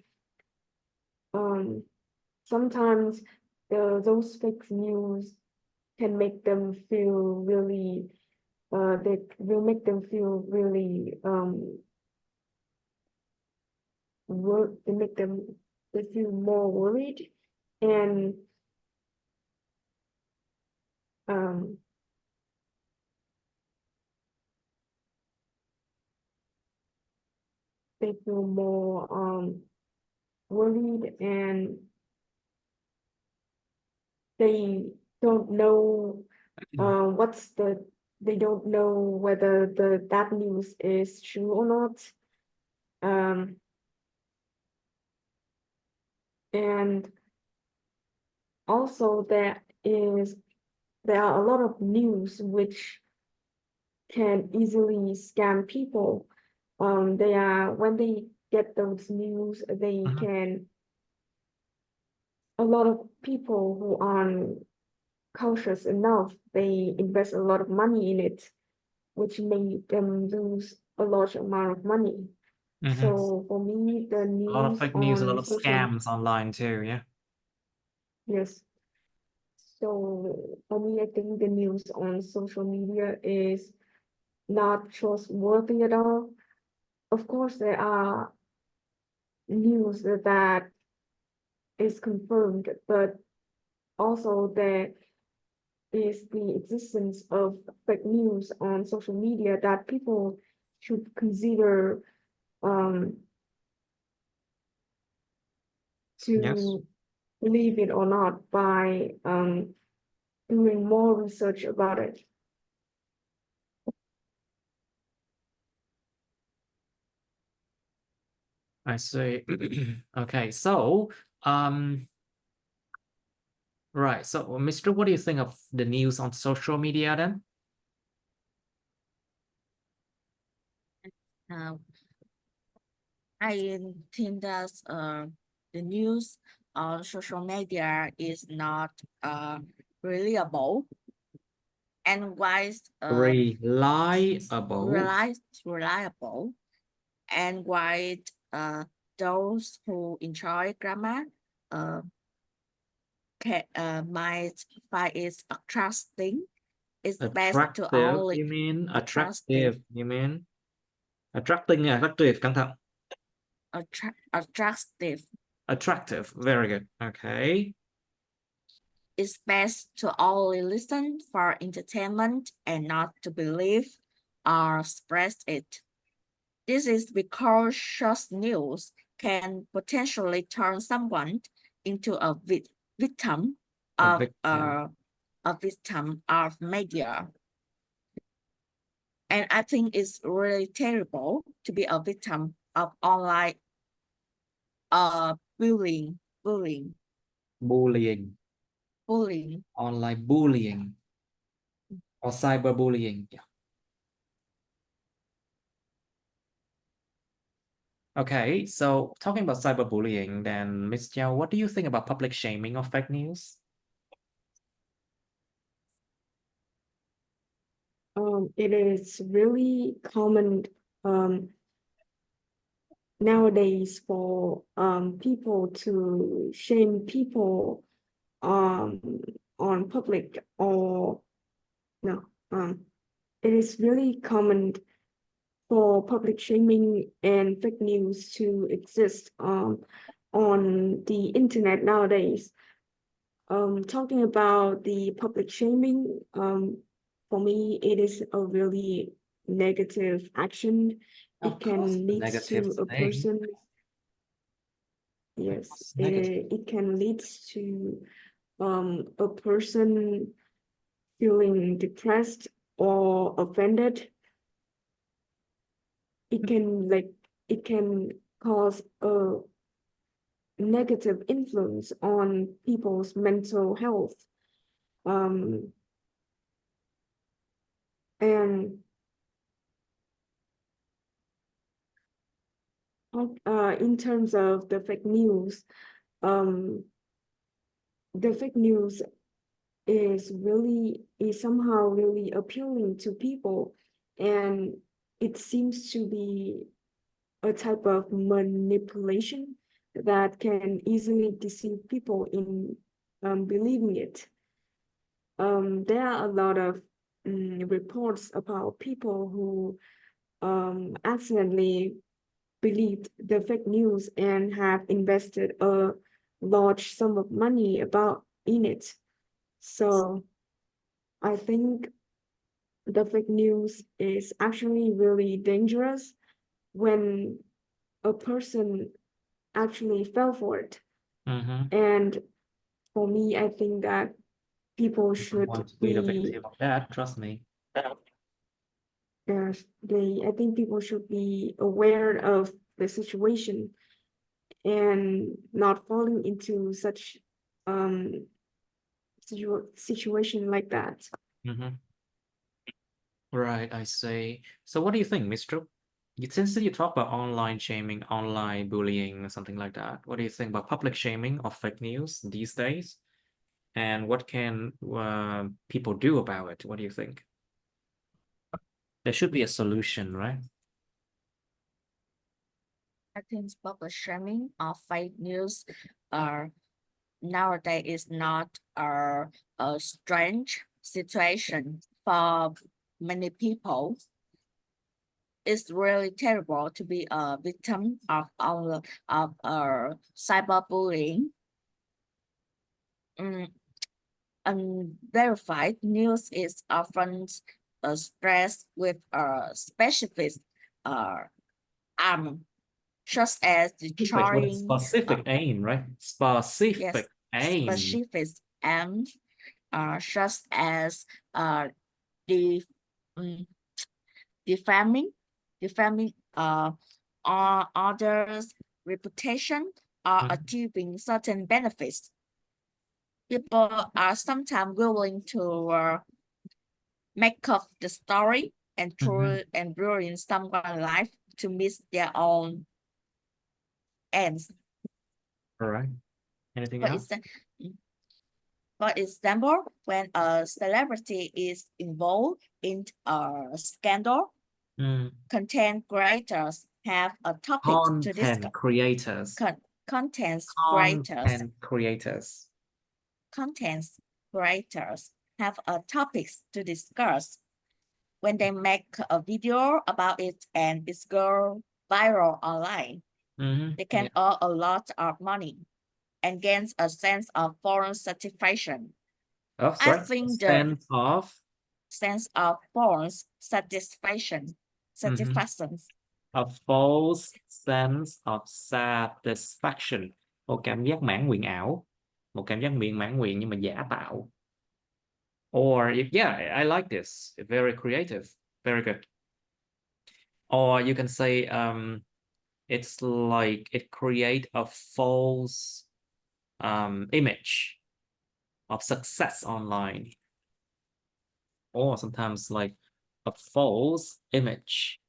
sometimes those fake news can make them feel really they will make them feel really they feel more worried, and they feel more worried, and they don't know they don't know whether that news is true or not. And also there are a lot of news which can easily scam people. When they get those news, they Mhm. can a lot of people who aren't cautious enough, they invest a lot of money in it, which made them lose a large amount of money. Mhm. So for me, the A lot of news fake news, a lot on of social scams online too, yeah. yes. So for me, I think the news on social media is not trustworthy at all. Of course, there are news that is confirmed, but also there is the existence of fake news on social media that people should consider Yes. to believe it or not by doing more research about it. I see. Okay, so right. So Mr. What do you think of the news on social media then? I think that the news on social media is not reliable, and why Reliable. reliable, and why those who enjoy grammar might find it attracting. It's best to Attractive, only you mean? attractive, Attractive, you mean? Attracting, attractive, căng thẳng. attractive. Attractive, very good. Okay. It's best to only listen for entertainment and not to believe or spread it. This is because short news can potentially turn someone into a victim A of victim. media. And I think it's really terrible to be a victim of online bullying. Bullying. Online bullying. Or cyberbullying. Yeah. Okay, so talking about cyberbullying, then Miss Jiao, what do you think about public shaming of fake news? It is really common nowadays for people to shame people on public, or no it is really common for public shaming and fake news to exist on the internet nowadays. Talking about the public shaming, for me, it is a really negative action. Of It course, can the lead negative to a thing. person, yes, Negative. it can lead to a person feeling depressed or offended, it can cause a negative influence on people's mental health. And in terms of the fake news, the fake news is somehow really appealing to people, and it seems to be a type of manipulation that can easily deceive people in believing it. There are a lot of reports about people who accidentally believed the fake news and have invested a large sum of money in it. So I think the fake news is actually really dangerous when a person actually fell for it. And for me, I think that people I should want to be the be, victim of that, trust me. I think people should be aware of the situation and not falling into such situation like that. Right, I see. So what do you think, Mr. Since you talk about online shaming, online bullying, something like that, what do you think about public shaming of fake news these days? And what can people do about it? What do you think? There should be a solution, right? I think public shaming of fake news nowadays is not a strange situation for many people. It's really terrible to be a victim of cyberbullying. Unverified news is often stressed with a specific arm, such as With a destroying specific aim, right? Specific aim. specific aim, such as the defaming others' reputation or achieving certain benefits. People are sometimes willing to make up the story and ruin someone's life to meet their own ends. All right. Anything else? For example, when a celebrity is involved in a scandal, content creators have a topic to discuss. Content creators. Content creators have a topics to discuss. When they make a video about it and it's go viral online, they can earn a lot of money and gain a sense of foreign satisfaction. Oh, sorry. I think sense of foreign satisfaction. A false sense of satisfaction. Một cảm giác mãn nguyện ảo. Một cảm giác mãn nguyện nhưng mà giả tạo. Or, yeah, I like this. Very creative. Very good. Or you can say it's like it create a false image of success online. Or sometimes like a false image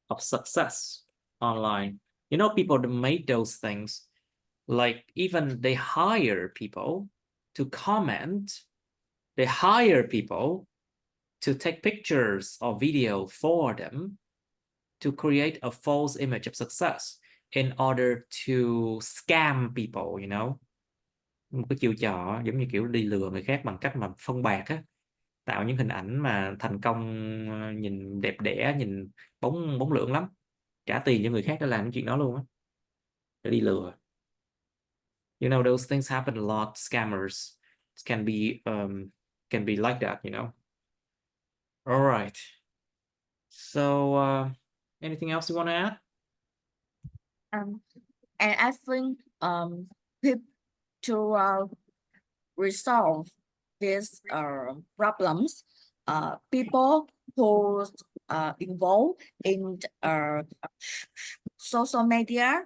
of success online. You know, people that make those things, like even they hire people to comment, they hire people to take pictures or video for them to create a false image of success in order to scam people, you know. Một cái chiêu trò giống như kiểu đi lừa người khác bằng cách mà phông bạt á, tạo những hình ảnh mà thành công, nhìn đẹp đẽ, nhìn bóng lưỡng lắm, trả tiền cho người khác để làm cái chuyện đó luôn á, để đi lừa. You know, those things happen a lot. Scammers can be like that, you know. All right. So anything else you want to add? And I think resolve these problems. People who involved in social media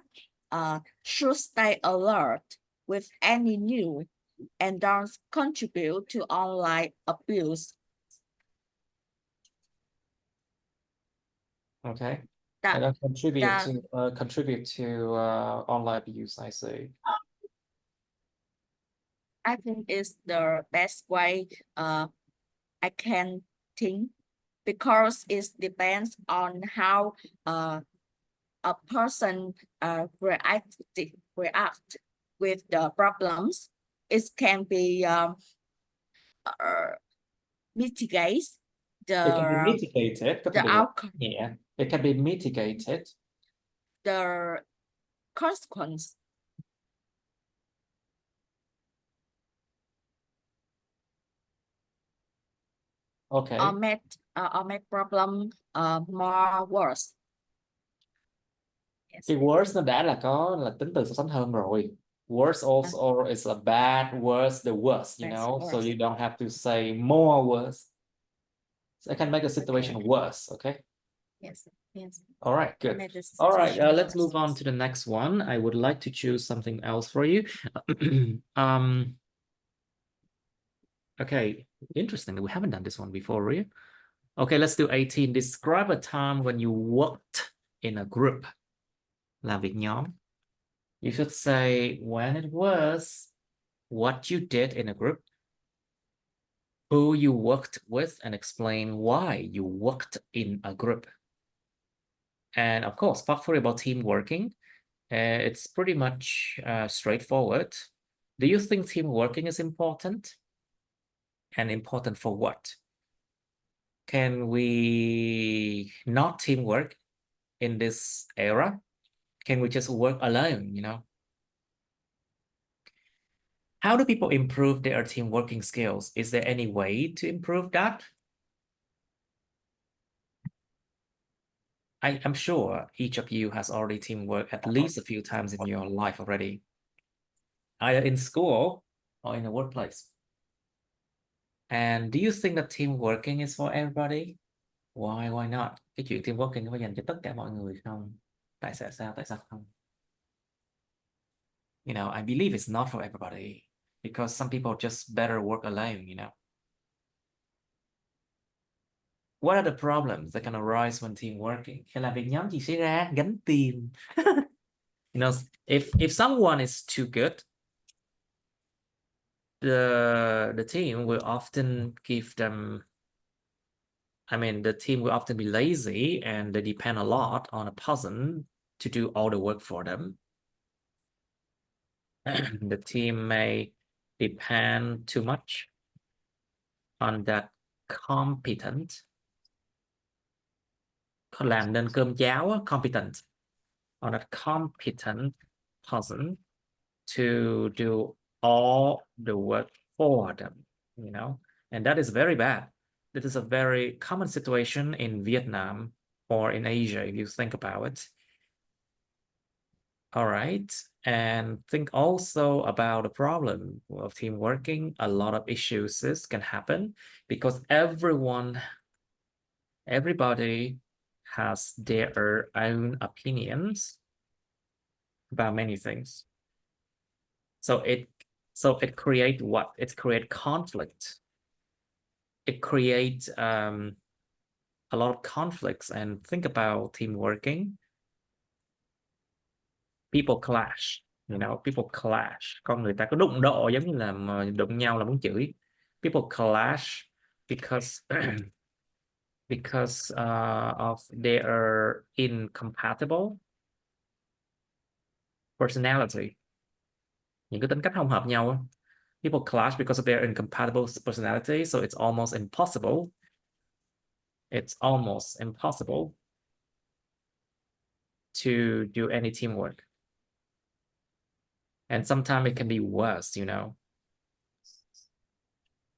should stay alert with any new and don't contribute to online abuse. Okay. That, I don't contribute that to online abuse, I see. I think is the best way I can think, because it depends on how a person react with the problems. It can be mitigate It can be mitigated, có thể the bị outcome, nhẹ. It can be mitigated. the consequence. Okay. Or make problem more worse. Yes. Cái worse nó đã là có là tính từ so sánh hơn rồi. Worse also is a bad, worse, the worst, you know, so you don't have to say more worse. So I can make a situation worse, okay? Yes, yes. All right, good. Make the All right, situation let's worse. move on to the next one. I would like to choose something else for you. Okay, interesting. We haven't done this one before, really. Okay, let's do 18. Describe a time when you worked in a group. Làm việc nhóm. You should say when it was, what you did in a group, who you worked with, and explain why you worked in a group. And of course, part 3 about team working. It's pretty much straightforward. Do you think team working is important? And important for what? Can we not teamwork in this era? Can we just work alone, you know? How do people improve their team working skills? Is there any way to improve that? I'm sure each of you has already teamwork at least a few times in your life already, either in school or in the workplace. And do you think that team working is for everybody? Why not? Cái chuyện team working có dành cho tất cả mọi người không? Tại sao không? You know, I believe it's not for everybody, because some people just better work alone, you know. What are the problems that can arise when team working? Khi làm việc nhóm gì xảy ra? Gánh tiền. You know, if someone is too good, the team will often give them, I mean, the team will often be lazy and they depend a lot on a person to do all the work for them. The team may depend too much on that competent, làm nên cơm cháo, competent, on a competent person to do all the work for them, you know, and that is very bad. This is a very common situation in Vietnam or in Asia, if you think about it. All right, and think also about the problem of team working. A lot of issues can happen because everybody has their own opinions about many things. So it creates what? It creates conflict. It creates a lot of conflicts. And think about team working. People clash, you know, people clash. Con người ta có đụng độ giống như là mà đụng nhau là muốn chửi. People clash because because of their incompatible personality. Những cái tính cách không hợp nhau. People clash because of their incompatible personality, so it's almost impossible. It's almost impossible to do any teamwork. And sometimes it can be worse, you know.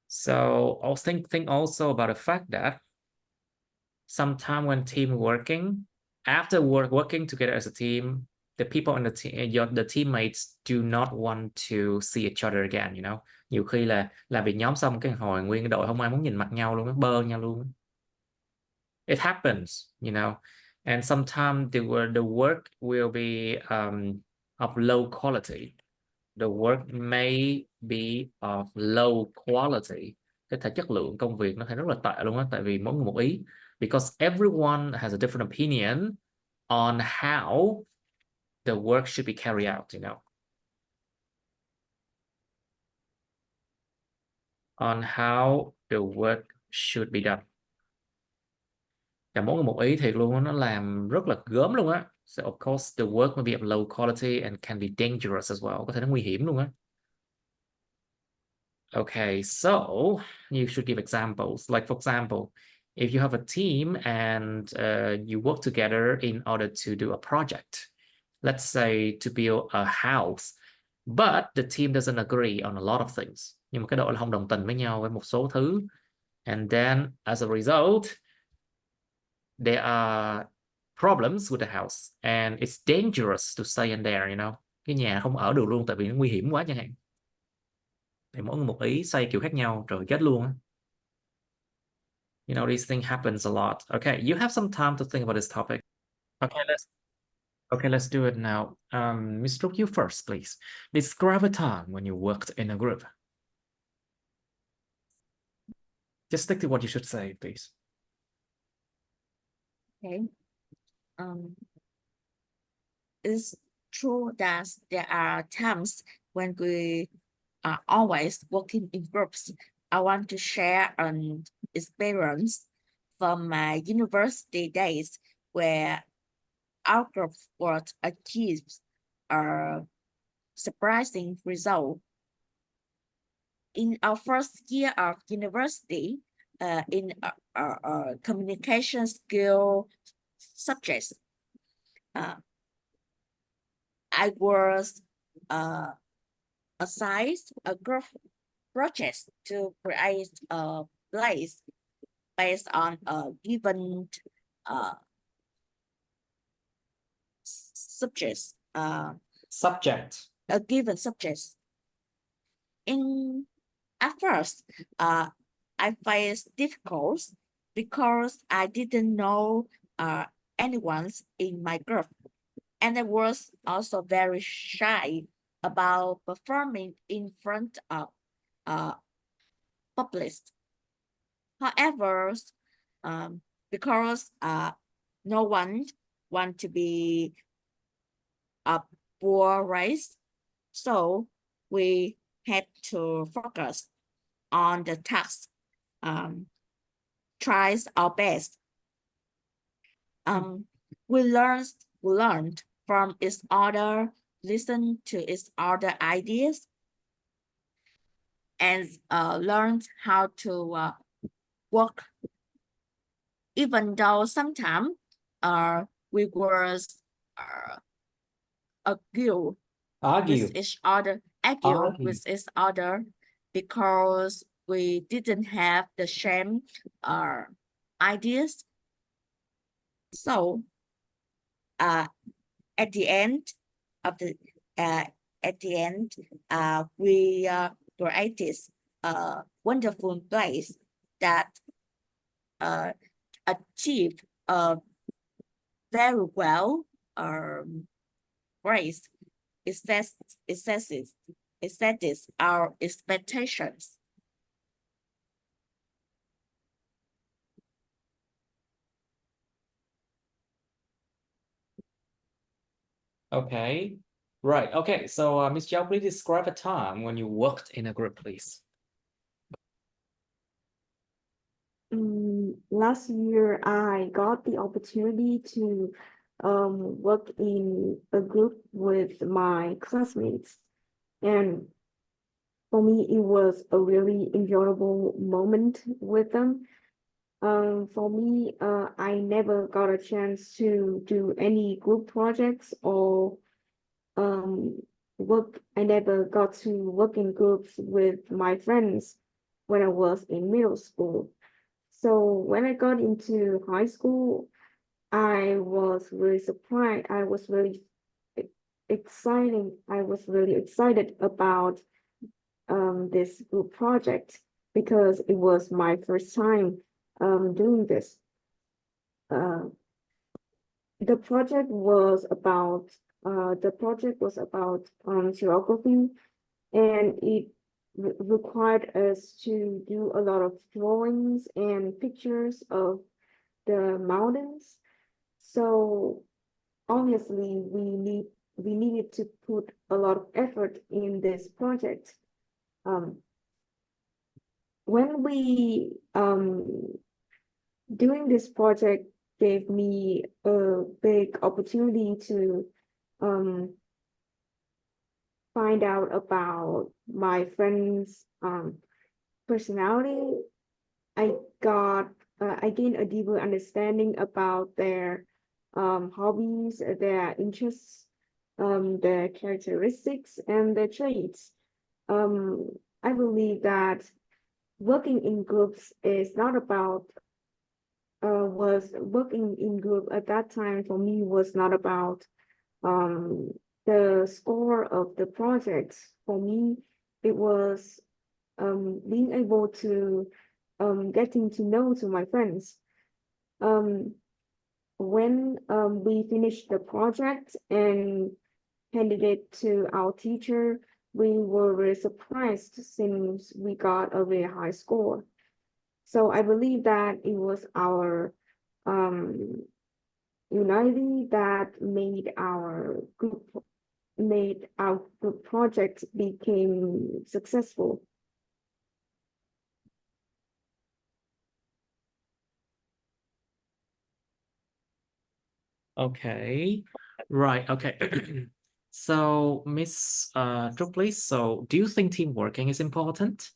So also think also about the fact that sometimes when team working, after working together as a team, the people in the teammates do not want to see each other again, you know. Nhiều khi là làm việc nhóm xong cái hồi nguyên cái đội không ai muốn nhìn mặt nhau luôn, bơ nhau luôn. It happens, you know, and sometimes the work will be of low quality. The work may be of low quality. Cái thể chất lượng công việc nó thể rất là tệ luôn á, tại vì mỗi người một ý. Because everyone has a different opinion on how the work should be carried out, you know. On how the work should be done. Và mỗi người một ý thiệt luôn á, nó làm rất là gớm luôn á. So of course the work may be of low quality and can be dangerous as well. Có thể nó nguy hiểm luôn á. Okay, so you should give examples. Like for example, if you have a team and you work together in order to do a project, let's say to build a house, but the team doesn't agree on a lot of things. Nhưng mà cái đội là không đồng tình với nhau với một số thứ. And then as a result, there are problems with the house and it's dangerous to stay in there, you know. Cái nhà không ở được luôn tại vì nó nguy hiểm quá chẳng hạn. Thì mỗi người một ý xây kiểu khác nhau rồi chết luôn á. You know, these things happens a lot. Okay, you have some time to think about this topic. Okay, let's do it now. Ms. Trúc, you first, please. Describe a time when you worked in a group. Just stick to what you should say, please. Okay. It's true that there are times when we are always working in groups. I want to share an experience from my university days where our group was achieved a surprising result. In our first year of university, in communication skill subjects, I was assigned a group project to create a place based on a given subjects. A given subjects. At first, I faced difficulties because I didn't know anyone in my group, and I was also very shy about performing in front of public. However, because no one want to be a poor race, so we had to focus on the task, tries our best. We learned from each other, listened to each other ideas, and learned how to work. Even though sometimes we were argue with each other because we didn't have the same ideas. So at the end, we created a wonderful place that achieved very well grace. It says our expectations. Okay, right. Okay, so Ms. Zhao, please describe a time when you worked in a group, please. Last year, I got the opportunity to work in a group with my classmates. And for me, it was a really enjoyable moment with them. For me, I never got a chance to do any group projects or work. I never got to work in groups with my friends when I was in middle school. So when I got into high school, I was really surprised. I was really exciting. I was really excited about this group project because it was my first time doing this. The project was about geography, and it required us to do a lot of drawings and pictures of the mountains. So obviously we needed to put a lot of effort in this project. When we doing this project gave me a big opportunity to find out about my friends' personality. I gained a deeper understanding about their hobbies, their interests, their characteristics, and their traits. I believe that working in groups is not about was working in group at that time for me was not about the score of the project. For me, it was being able to getting to know to my friends. When we finished the project and handed it to our teacher, we were very surprised since we got a very high score. So I believe that it was our unity that made our group project became successful. Okay, right. Okay. So, Miss Trúc, please. So, do you think team working is important?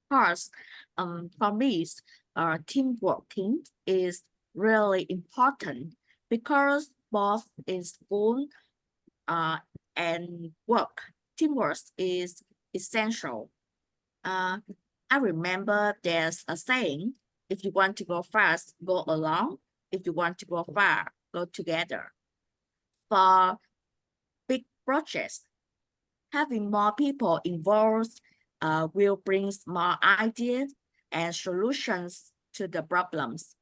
Course, for me, team working is really important because both in school and work, teamwork is essential. I remember there's a saying, if you want to go fast, go alone. If you want to go far, go together. For big projects, having more people involved will bring more ideas and solutions to the problems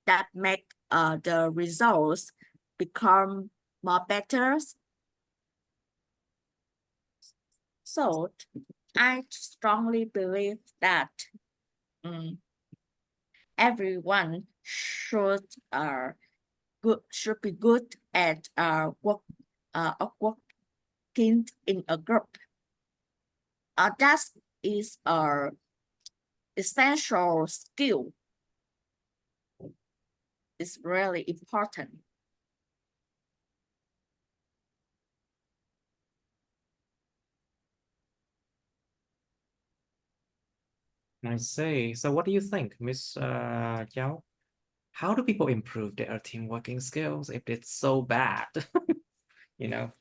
that make the results become more better. So I strongly believe that everyone should be good at working in a group. That is a essential skill. It's really important. I see. So, what do you think, Miss Yao? How do people improve their team working skills if it's so bad? You know?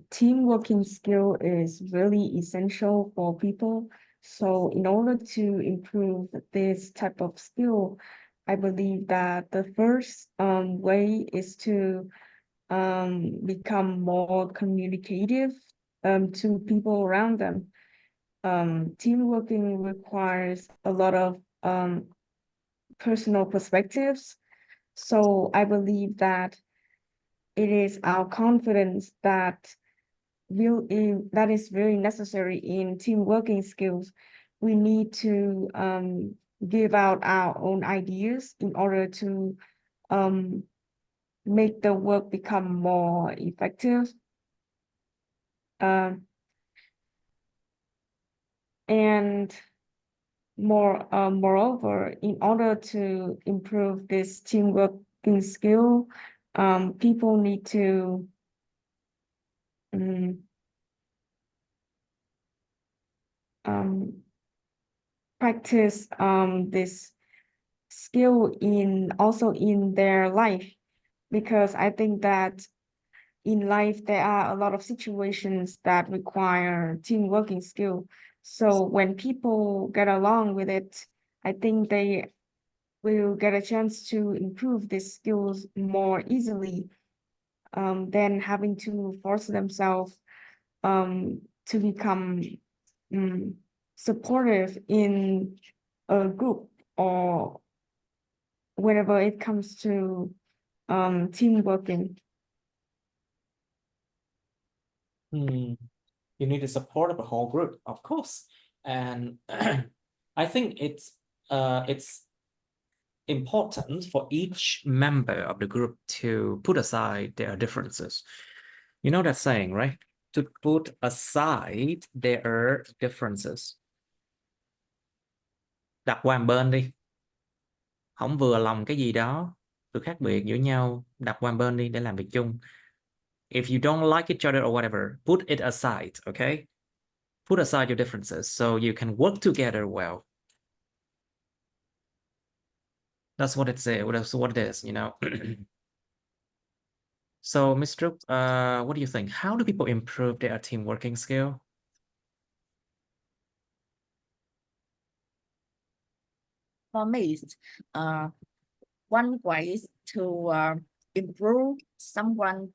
Team working skill is really essential for people. So in order to improve this type of skill, I believe that the first way is to become more communicative to people around them. Team working requires a lot of personal perspectives. So I believe that it is our confidence that that is very necessary in team working skills. We need to give out our own ideas in order to make the work become more effective. And moreover, in order to improve this team working skill, people need to practice this skill also in their life, because I think that in life there are a lot of situations that require team working skill. So when people get along with it, I think they will get a chance to improve these skills more easily than having to force themselves to become supportive in a group or whenever it comes to team working. You need the support of the whole group, of course. And I think it's important for each member of the group to put aside their differences. You know that saying, right? To put aside their differences. Đặt qua một bên đi. Không vừa lòng cái gì đó, sự khác biệt giữa nhau, đặt qua một bên đi để làm việc chung. If you don't like each other or whatever, put it aside, okay? Put aside your differences so you can work together well. That's what it's that's what it is, you know. So, Mr. What do you think? How do people improve their team working skill? For me, one way to improve someone's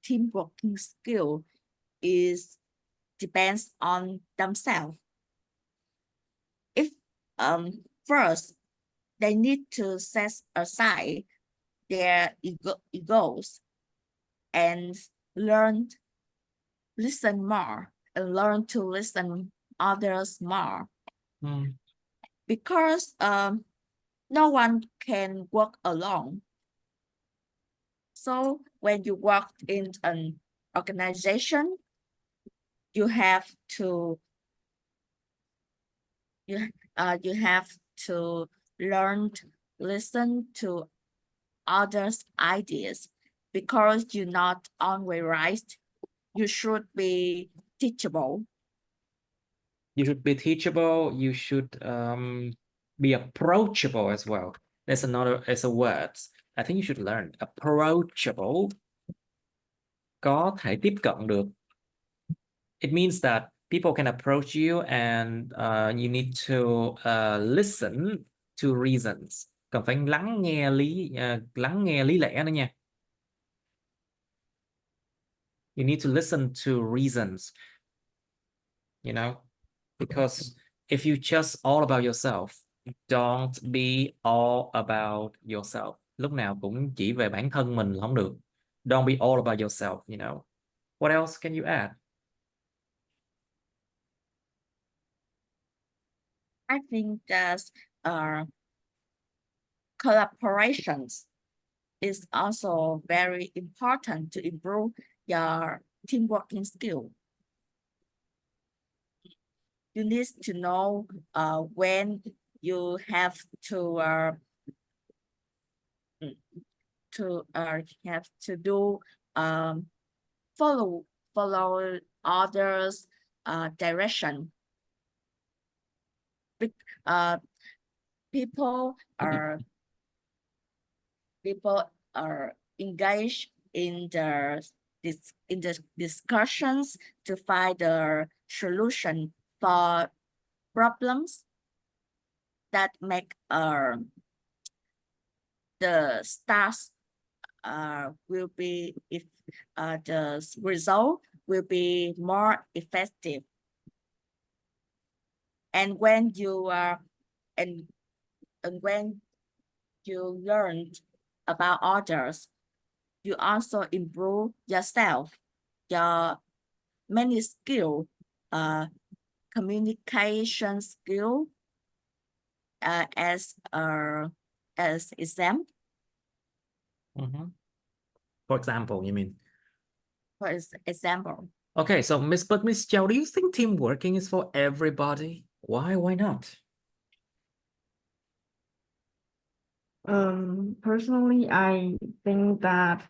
team working skill is depends on themselves. If first they need to set aside their egos and listen more and learn to listen others more. Because no one can work alone. So when you work in an organization, you have to learn to listen to others' ideas, because you're not always right. You should be teachable. You should be teachable. You should be approachable as well. There's a word. I think you should learn approachable. Có thể tiếp cận được. It means that people can approach you and you need to listen to reasons. Cần phải lắng nghe lý lẽ nữa nha. You need to listen to reasons, you know, because if you just all about yourself, don't be all about yourself. Lúc nào cũng chỉ về bản thân mình là không được. Don't be all about yourself, you know. What else can you add? I think that collaborations is also very important to improve your team working skill. You need to know when you have to do follow others direction. People are engaged in the discussions to find the solution for problems that make the stars will be the result will be more effective. And when you and when you learn about others, you also improve yourself, your many skill, communication skill, as example. For example, you mean? For example. Okay, so Miss Chow, do you think team working is for everybody? Why not? Personally, I think that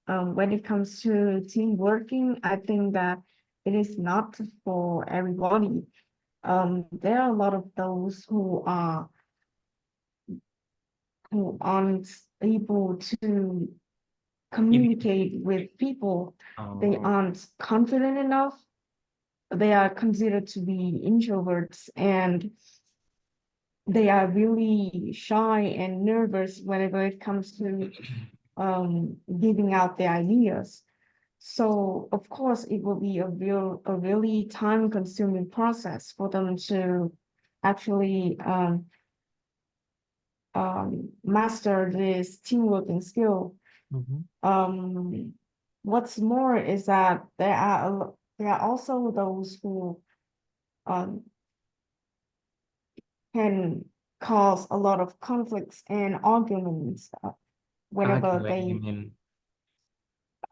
when it comes to team working, I think that it is not for everybody. There are a lot of those who aren't able to communicate with people. They aren't confident enough. They are considered to be introverts, and they are really shy and nervous whenever it comes to giving out their ideas. So of course it will be a really time-consuming process for them to actually master this teamworking skill. What's more is that there are also those who can cause a lot of conflicts and arguments whenever Arguing, you they mean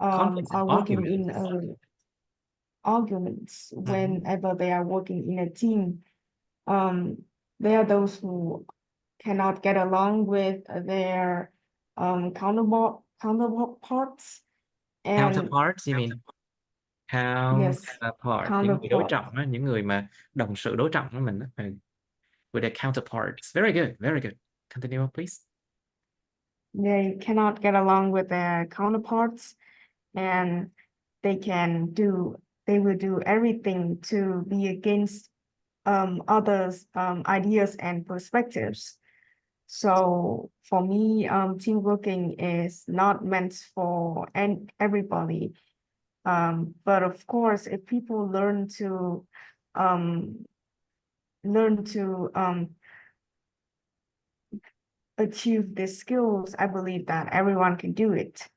conflicts and are working in arguments. arguments whenever they are working in a team. There are those who cannot get along with their counterparts and Counterparts, you mean yes, counterpart, những người đối counterpart. trọng á, những người mà đồng sự đối trọng của mình á, with their counterparts. Very good, very good. Continue, please. They cannot get along with their counterparts, and they will do everything to be against others' ideas and perspectives. So for me, team working is not meant for everybody. But of course, if people learn to achieve these skills, I believe that everyone can do it.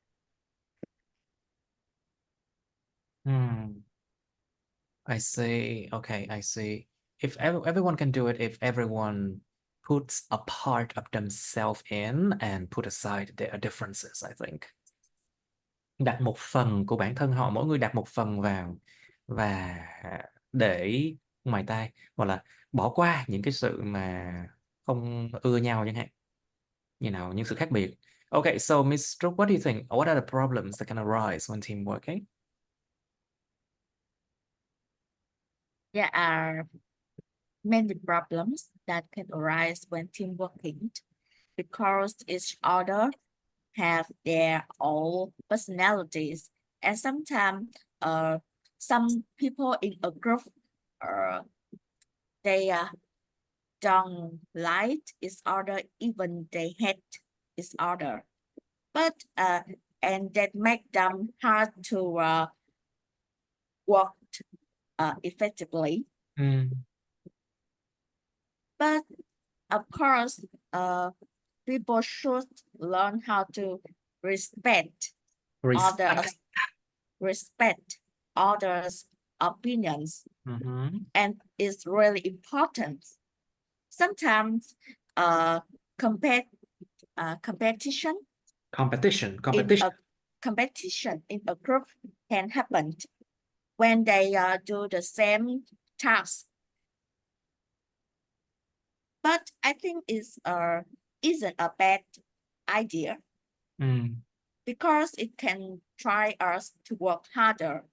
I see. Okay, I see. If everyone can do it, if everyone puts a part of themselves in and put aside their differences, I think. Đặt một phần của bản thân họ, mỗi người đặt một phần vào và để ngoài tai, hoặc là bỏ qua những cái sự mà không ưa nhau chẳng hạn. Những sự khác biệt. Okay, so Miss Trúc, what do you think? What are the problems that can arise when team working? There are many problems that can arise when team working because each other have their own personalities, and sometimes some people in a group they don't like each other, even they hate each other, but and that make them hard to work effectively. But of course, people should learn how to respect others' opinions, and it's really important. Sometimes, competition in a group can happen when they do the same task. But I think it's isn't a bad idea because it can try us to work harder.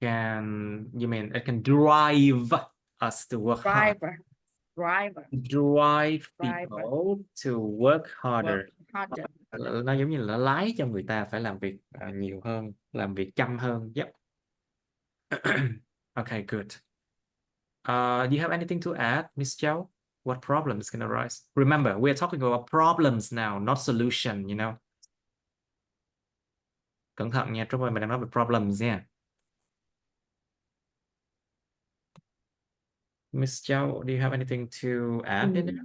You mean it can drive us to work harder? Drive people to work harder. Nó giống như là lái cho người ta phải làm việc nhiều hơn, làm việc chăm hơn. Yep. Okay, good. Do you have anything to add, Miss Chow? What problems can arise? Remember, we are talking about problems now, not solution, you know. Cẩn thận nha, Trúc ơi, mình đang nói về problems nha. Miss Chow, do you have anything to add in there?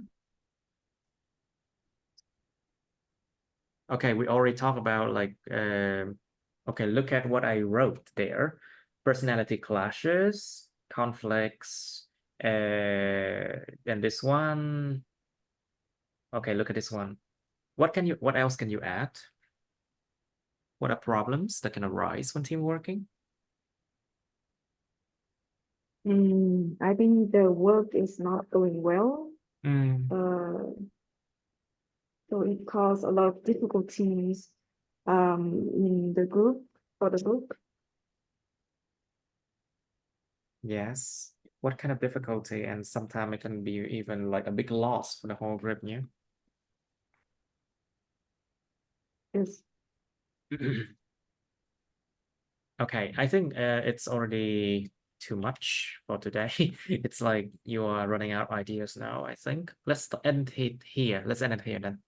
Okay, we already talked about like, okay, look at what I wrote there. Personality clashes, conflicts, and this one. Okay, look at this one. What else can you add? What are problems that can arise when team working? I think the work is not going well. So it caused a lot of difficulties in the group, for the group. Yes. What kind of difficulty? And sometimes it can be even like a big loss for the whole group, yeah? Yes. Okay, I think it's already too much for today. It's like you are running out of ideas now, I think. Let's end it here. Let's end it here then.